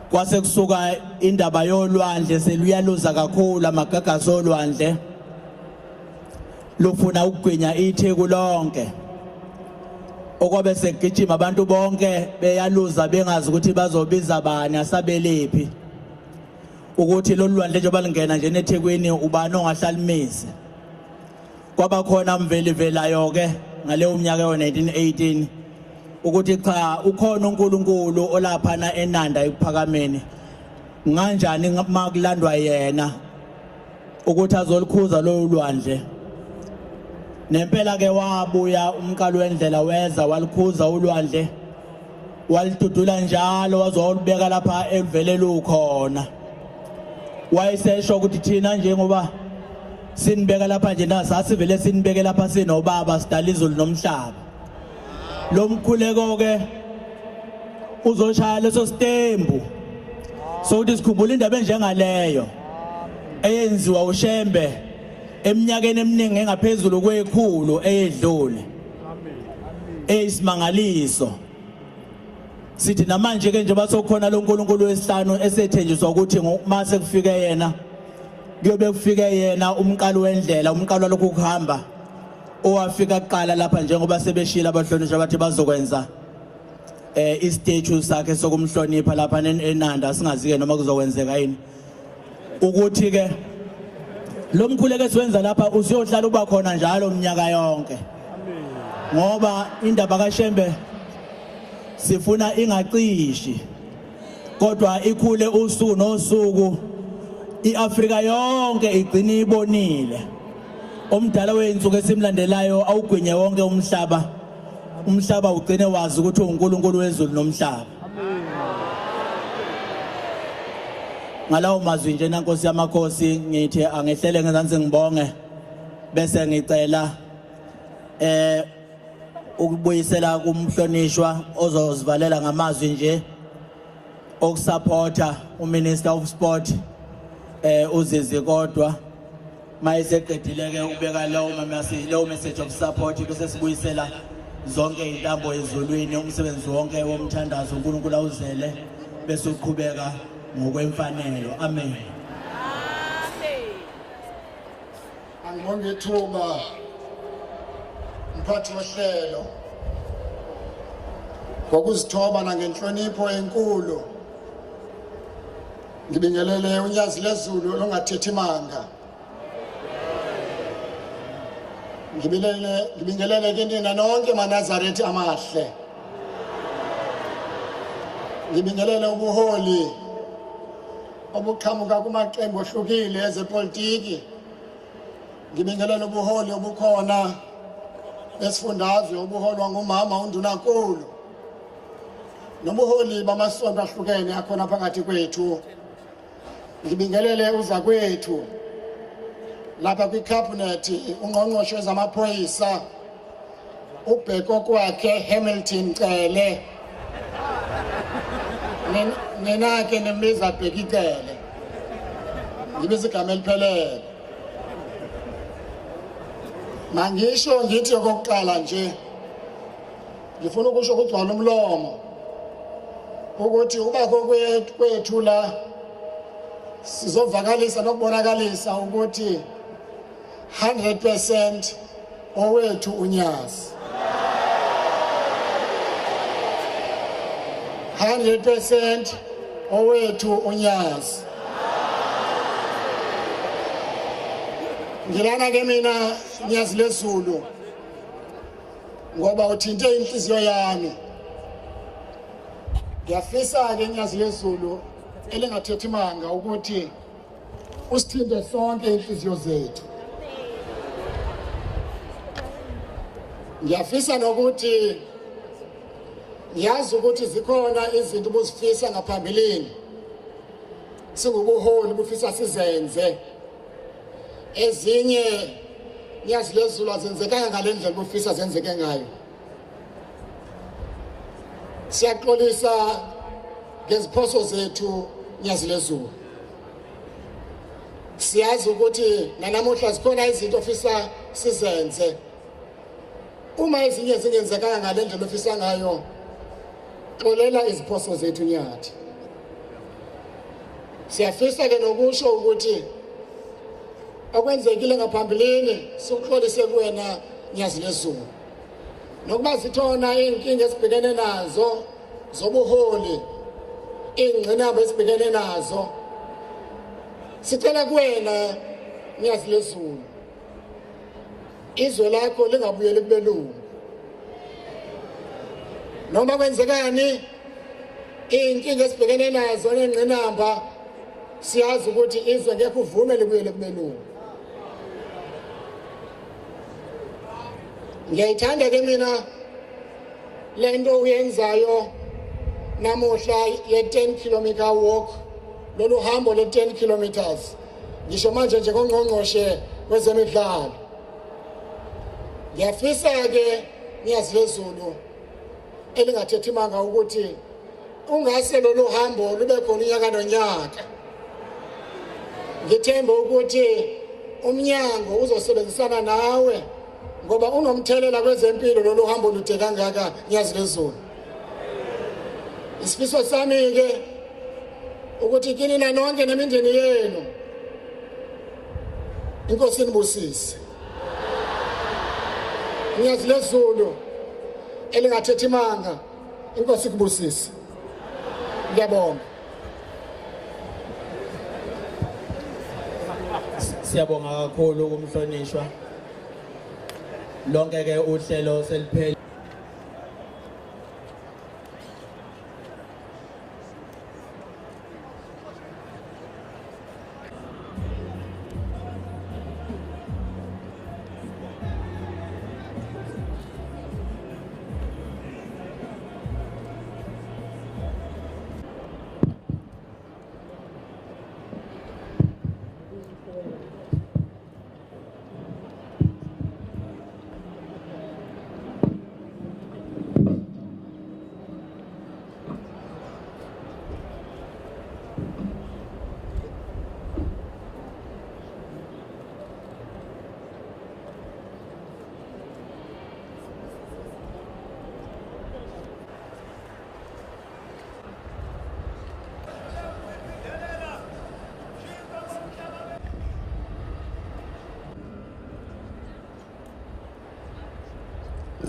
kwase kusuka indaba yolwandle seluyaluza kakhulu, amagagasi olwandle lufuna ukugwinya itheku lonke. Okwabe segijima abantu bonke beyaluza bengazi ukuthi bazobiza bani, asabelephi ukuthi lolu lwandle njengoba lingena nje eThekwini ubani ongahlalumisi. Kwaba khona mvelivelayo ke ngaleyo mnyaka yo1918 ukuthi cha ukhona uNkulunkulu olaphana eNanda ekuphakameni, nganjani makulandwa yena ukuthi azolukhuza lo lwandle. Nempela ke wabuya umqalo wendlela weza walukhuza ulwandle, walidudula njalo wazolubeka lapha evele lukhona. Wayesesho ukuthi thina njengoba sinibeka lapha nje nasasivele sinibeke lapha sinobaba sidala izulu nomhlaba. Lo mkhuleko ke uzoshaya leso sitembu sokuthi sikhumbula indaba enjengaleyo eyenziwa uShembe eminyakeni eminingi engaphezulu kwekhulu eyedlule. Eyisimangaliso. Sithi namanje ke njengoba sokhona lo uNkulunkulu wesihlanu esethenjiswa ukuthi mase kufike yena kuyobe kufike yena umqalo wendlela, umqalo lokhu kuhamba owafika kuqala lapha njengoba sebeshila abahlonishwa bathi bazokwenza istatue sakhe sokumhlonipha lapha eNanda. Singazi ke noma kuzokwenzeka yini ukuthi ke lo mkhuleko siwenza lapha usiyohlala uba khona njalo umnyaka yonke, ngoba indaba kaShembe sifuna ingacishi kodwa ikhule usuku nosuku, iAfrika yonke igcina ibonile. Omdala weinsuku esimlandelayo awugwinye wonke umhlaba, umhlaba ugcine wazi ukuthi uNkulunkulu wezulu nomhlaba. Ngalawo mazwi nje naNkosi yamakhosi ngithi angehlele ngezansi ngibonge bese ngicela ukubuyisela kumhlonishwa ozozivalela ngamazwi nje okusupporta uMinister of Sport uZizi kodwa mayiseqedile ke ubeka leyo message of support bese sibuyisela zonke intambo ezulwini, umsebenzi wonke womthandazo uNkulunkulu awuzele bese uqhubeka ngokwemfanelo. Amen. Angibonge ithuba mphathi wohlelo ngokuzithoba nangenhlonipho enkulu. Ngibingelele unyazi lwezulu longathethi manga. Ngibingelele ke nina nonke maNazaretha amahle. Ngibingelele ubuholi obuqhamuka kumaqembu ohlukile ezepolitiki. Ngibingelele ubuholi obukhona esifundazwe obuholwa ngumama uNdunankulu nobuholi bamasonto ahlukene akhona phakathi kwethu. Ngibingelele uzakwethu lapha kwiCabinet uNgqongqoshe wezamaphoyisa ubheko kwakhe Hamilton Cele, nina ke nembiza Bheki Cele, ngibiza igama eliphelele. Mangisho ngithi okokuqala nje ngifuna ukusho ukugcwala umlomo ukuthi ubakho kwethu la sizovakalisa nokubonakalisa ukuthi 100% owethu unyazi. 100% owethu unyazi. Ngilana ke mina Unyazi LweZulu ngoba uthinte inhliziyo yami. Ngiyafisa ke Unyazi LweZulu elingathethi manga ukuthi usithinte sonke inhliziyo zethu. Ngiyafisa nokuthi yazi ukuthi zikhona izinto obuzifisa ngaphambilini singubuholi bufisa sizenze, ezinye Unyazi LweZulu azenzekanga ngalendlela bufisa zenzeke ngayo. Siyaxolisa ngeziphoso zethu Unyazi LweZulu. Siyazi ukuthi nanamuhla zikhona izinto ofisa sizenze. Uma ezinye zingenzekanga ngalendlela ofisa ngayo, xolela iziphoso zethu Nyathi. Siyafisa ke nokusho ukuthi okwenzekile ngaphambilini sikuxolise kuwena Unyazi LweZulu. Nokuba zithona inkinga esibhekene nazo zobuholi, ingqinamba esibhekene nazo, sicela kuwena Unyazi LweZulu, izwe lakho lingabuyeli kubelungu. Noma kwenzekani inkinga esibhekene nazo nengqinamba, siyazi ukuthi izwe ngeke uvume libuyele kubelungu. Ngiyayithanda ke mina lento uyenzayo namuhla ye-10 kilometer walk, lolu hambo le-10 kilometers. Ngisho manje nje kongqongqoshe kwezemidlalo. Ngiyafisa ke Unyazi LweZulu elingathethi manga ukuthi ungase lolu hambo lube khona unyaka nonyaka. Ngithemba ukuthi umnyango uzosebenzisana nawe ngoba unomthelela kwezempilo lolu hambo lude kangaka Unyazi LweZulu. Isifiso sami ke ukuthi kini na nonke nemindeni yenu Inkosi inibusise. Unyazi LweZulu elingathethi manga, Inkosi ikubusise. Ngiyabonga. Siyabonga kakhulu kumhlonishwa. Lonke ke uhlelo seliphele.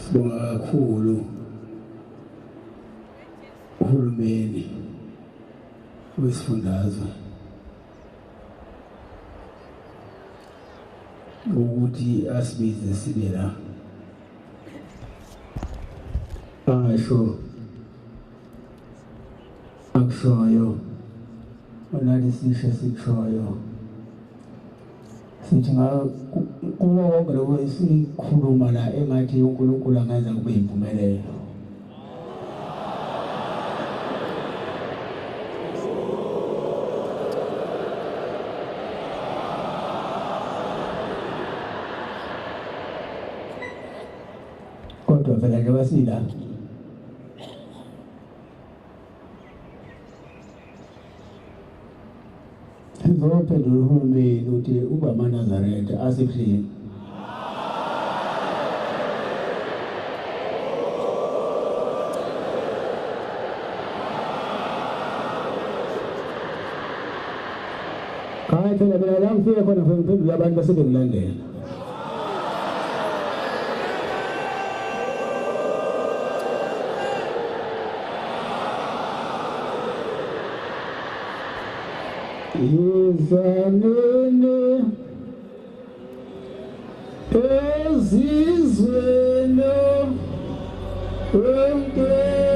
Sibonga kakhulu uhulumeni wesifundazwe ukuthi asibize sibe la. Angasho akushoyo onali sisho sikushoyo sithi kuwo konke lokho esikhuluma la engathi uNkulunkulu angaze kube impumelelo. Kodwa phela nje basila sizophendula uhulumeni uthi uba amaNazaretha asiphini. Hayi phela mina la ngifike khona ngiphendula abantu base bengilandela. izanene ezizwene umkesi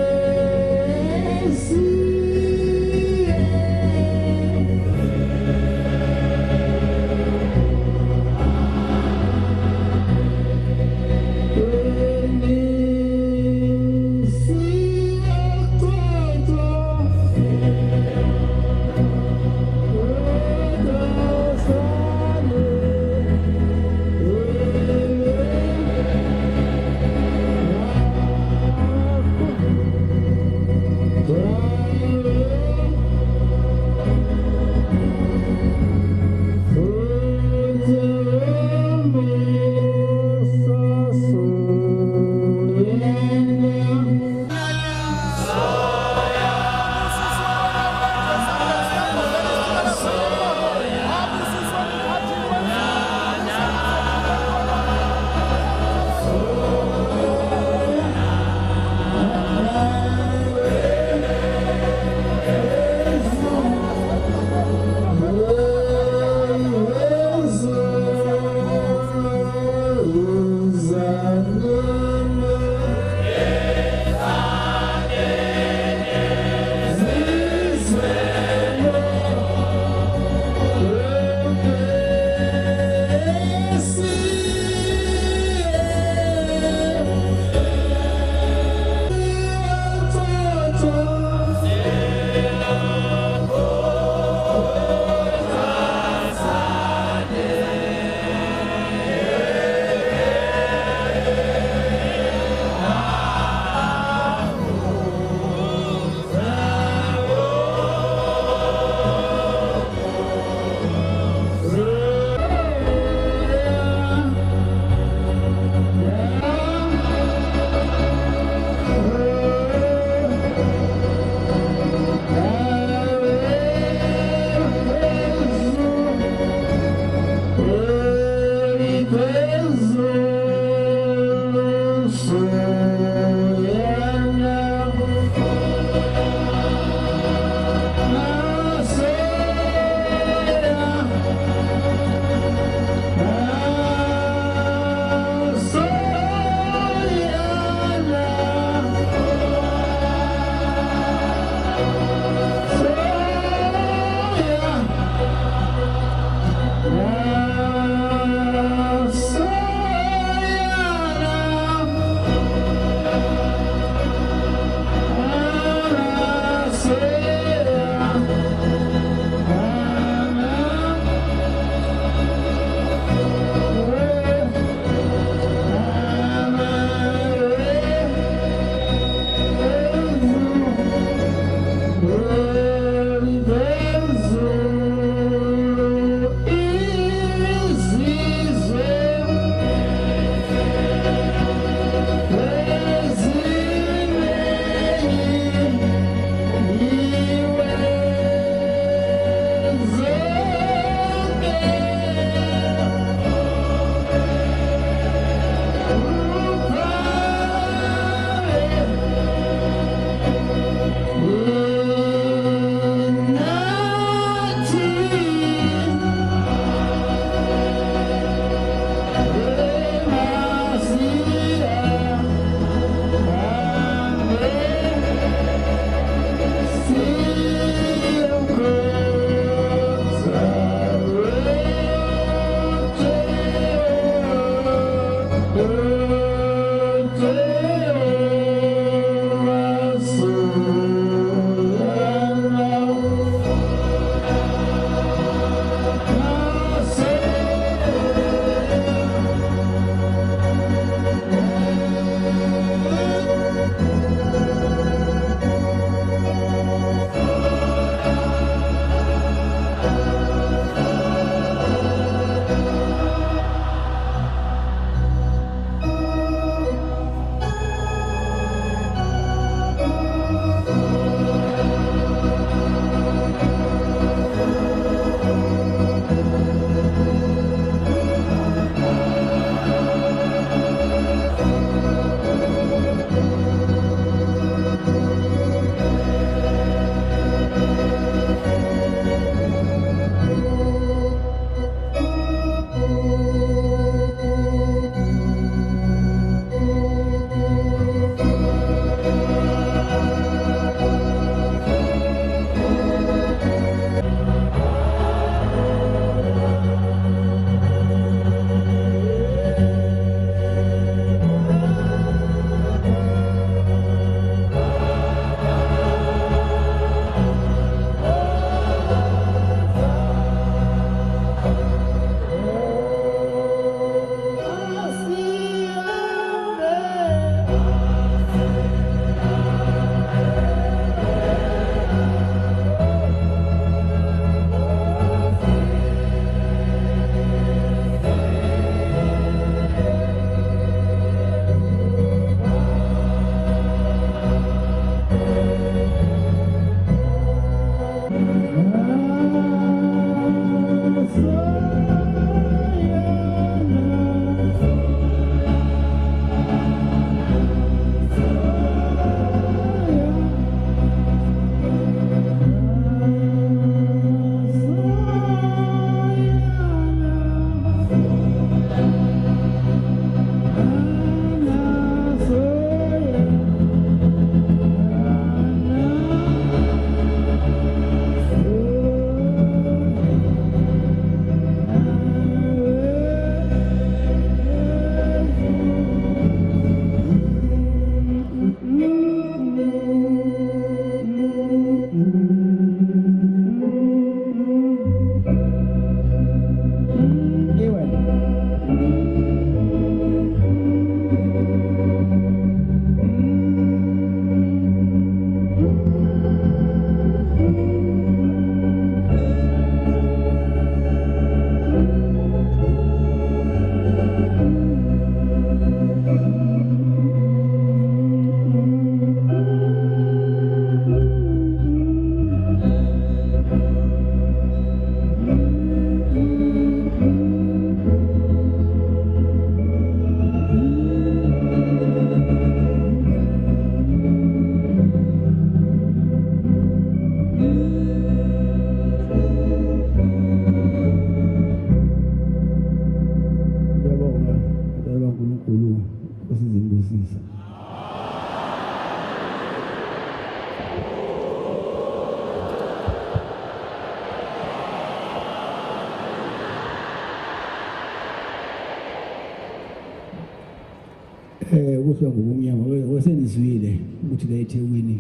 Kusho ngokumnyama wasendizwile ukuthi la eThekwini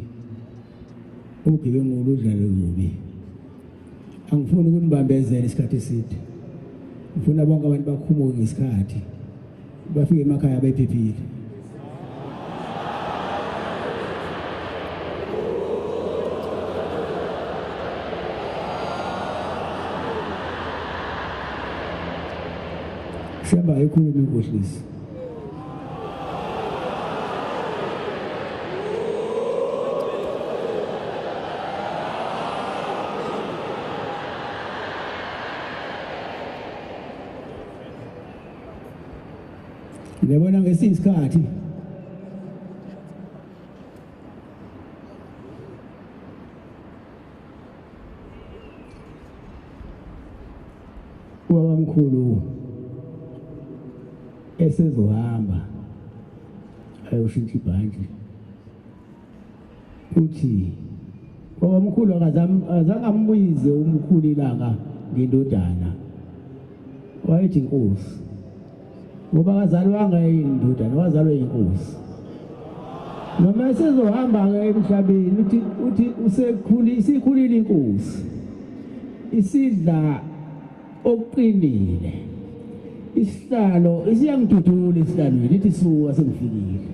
ubugebengu udlale kubi. Angifuni ukunibambezela isikhathi eside. Ngifuna bonke abantu bakhumuke ngesikhathi. Bafike emakhaya bephephile. Shamba ekhuluma inkohlisi. Ngibona ngesinye isikhathi ubabamkhulu esezohamba ayoshintsha ibhanti uthi ubabamkhulu azange ambuyize umkhulu ilanga ngendodana wayethi inkosi ngoba kazalwanga indodana wazalwa inkosi noma esezohamba ke emhlabeni uthi isikhulile inkosi isidla okuqinile isihlalo isiyangidudula esihlalweni lithi suka sengifikile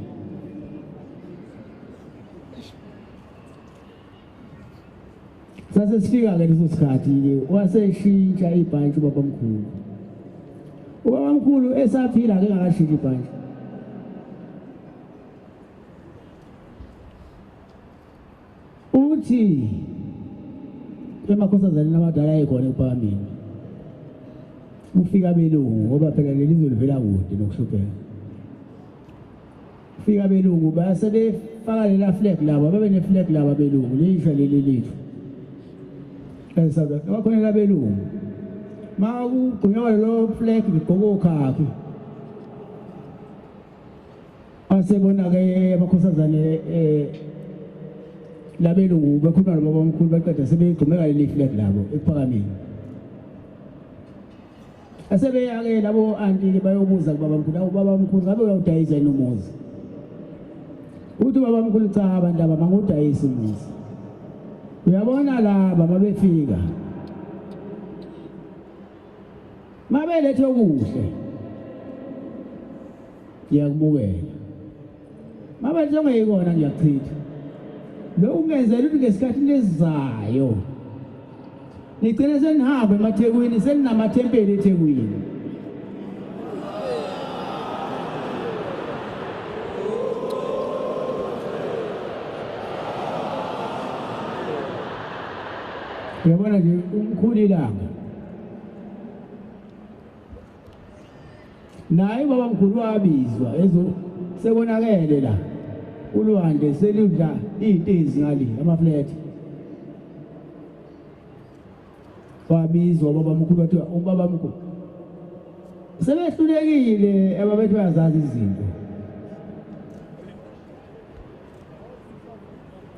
sase sifika ke leso sikhathi waseshintsha ibhanti babamkhulu ubabamkhulu esaphila ke ngakashintsha ibhanti uthi emakhosazana namadala ayikhona ePhakameni ufika belungu ngoba phela lelizwe livela kude nokuhlupheka ufika belungu basebefaka lela flag labo babene flag labo belungu lisha leli lethu esaba bakhona la belungu magugqunywa lo flag ligqoko khakhi asebona ke abakhosazane labelungu bakhuluma nababamkhulu baqeda sebegqumeka leli flag labo ePhakameni asebeyake labo anti bayobuza kubabamkhulu ubabamkhulu ngabe uyawudayisa inomuzi uthi babamkhulu cha abantu aba mangudayisa umuzi uyabona laba mabefika mabelethe okuhle ngiyakubukela mabelethe ongeyikona ngiyachitha lo ungenzela ukuthi ngesikhathi lezizayo ngicela senihamba emaThekwini seninamathempeli eThekwini uyabona nje umkhulu ilanga naye baba mkhulu wabizwa sekubonakele la ulwandle seludla izinto ngali amaflat wabizwa baba mkhulu wathi ubaba mkhulu sebehlulekile ababethu bayazazi izinto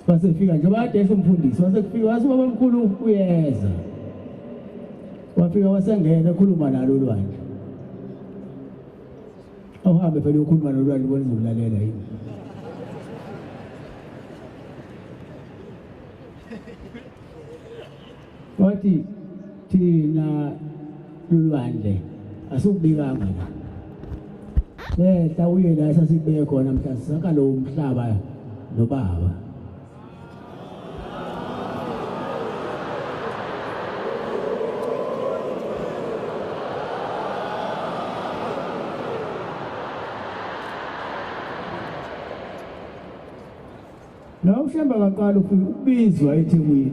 wasefika nje badesha umfundisi wasekufika wathi baba mkhulu uyeza wafika wasengena ekhuluma nalo ulwandle awuhambe phela ukhuluma nolwandle ubone uzolalela yini wathi thina lulwandle asukubikanga la uye la sasibeke khona mhla saka lo mhlaba nobaba na ushamba kaqala ubizwa eThekwini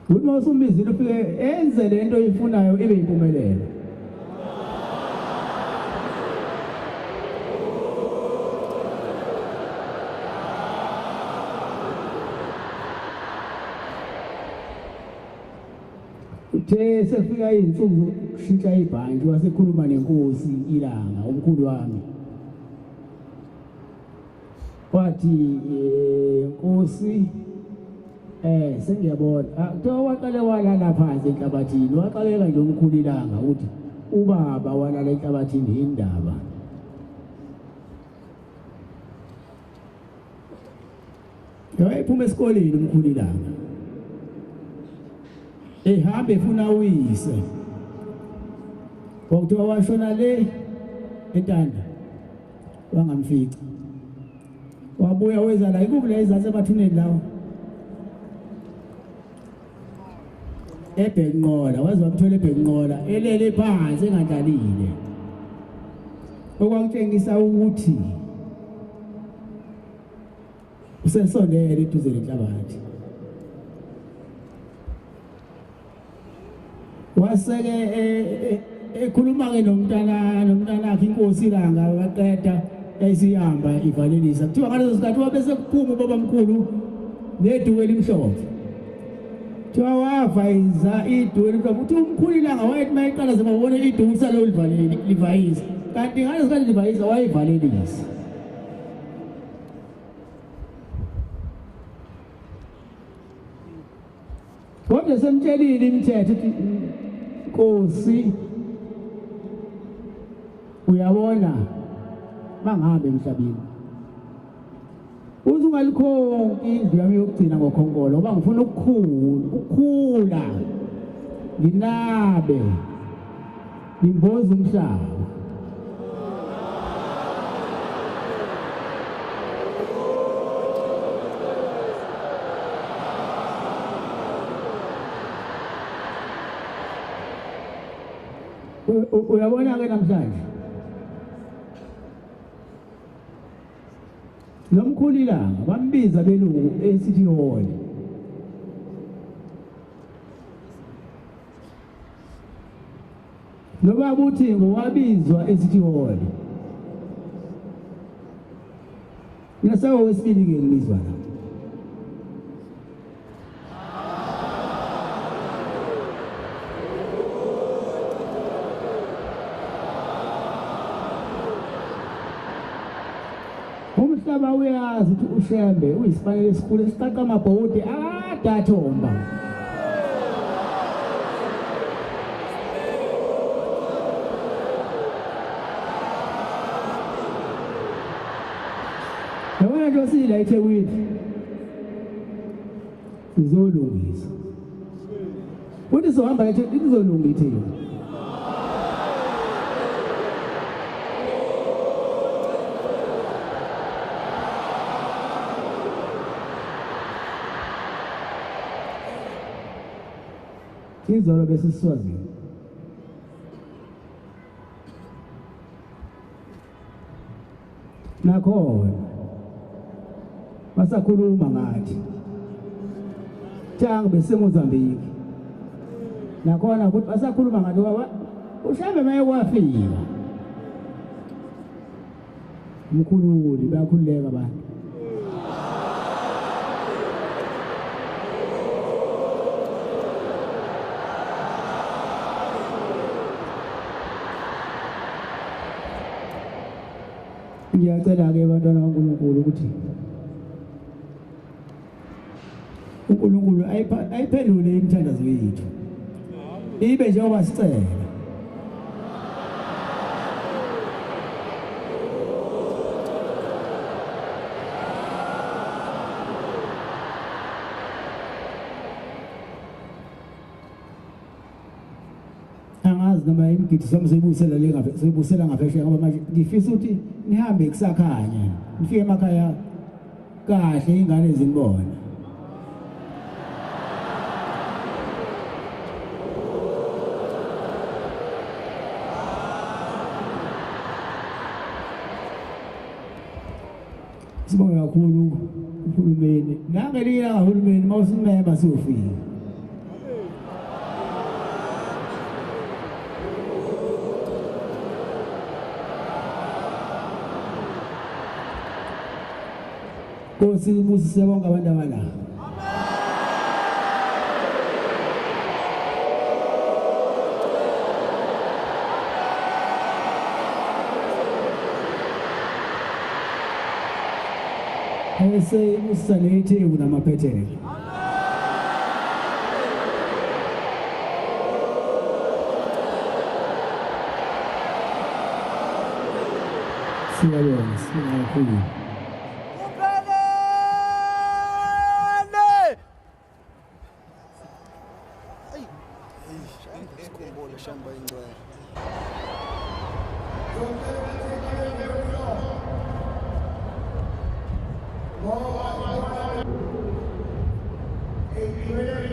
uma usumbizile ufike enze lento oyifunayo ibe impumelelo uthe sefika izinsuku kushintsha ibhanki wasekhuluma nenkosi ilanga umkhulu wami wathi inkosi sengiyabona kuthiwa waqale walala phansi enhlabathini waqaleka nje umkhulu ilanga uthi ubaba walala enhlabathini indaba wayephuma esikoleni umkhulu ilanga ehambe efuna uyise wakuthiwa washona le eNtanda wangamfica wabuya weza la ikubula izathu emathuneni lawo eBhenqola waze wamthola eBhenqola elele phansi engadlalile okwakutshengisa ukuthi usesondele eduze lenhlabathi waseke ekhuluma-ke nomntanakhe inkosi ilanga waqeda esihamba ivalelisa kuthiwa ngaleso sikhathi wabese kuphuma ubaba mkhulu neduku elimhlophe kuthiwa wavayiza iduku elimhlophe uthi umkhulu ilanga wayethi uma eqala zemabone iduku salo livayisa kanti ngaleso sikhathi livayisa wayivalelisa kodwa semtshelile imithetho uthi Nkosi uyabona mangabe emhlabeni uthi ungalikhonki indlu yami yokugcina ngokhonkolo ngoba ngifuna ukukhula nginabe ngimboza umhlaba uyabona-ke namhlanje nomkhulu ilanga bambiza belungu eCity Hall nobaba uthi ngowabizwa eCity Hall ngasawo wesibili-ke ngibizwa la umhlaba uyazi ukuthi ushembe uyisifanele esikhulu esiqaqa amabhodi adathomba yabona nje sila eThekwini sizolungisa uthi sohamba eThekwini izolunga iThekwini izolo besiswazini nakhona basakhuluma ngathi tanga beseMozambique nakhona ukuthi basakhuluma ngathi ushambe maye kwafika umkhululi bayakhululeka abantu ngiyacela-ke bantwana kaNkulunkulu ukuthi uNkulunkulu ayiphendule imithandazo yethu ibe njengoba sicela angazi noma imigidi somzebusela le ngabe sebusela ngaphesheya ngoba manje ngifisa ukuthi nihambe kusakhanya nifike emakhaya kahle ingane zinibona sibonga kakhulu uhulumeni nangelinye kahulumeni mawusimema siyofika Nkosi ibusise bonke abantu abala ese ibusisa lethebu namaphethelo siyabonga kakhulu shamba ingcwele Hey,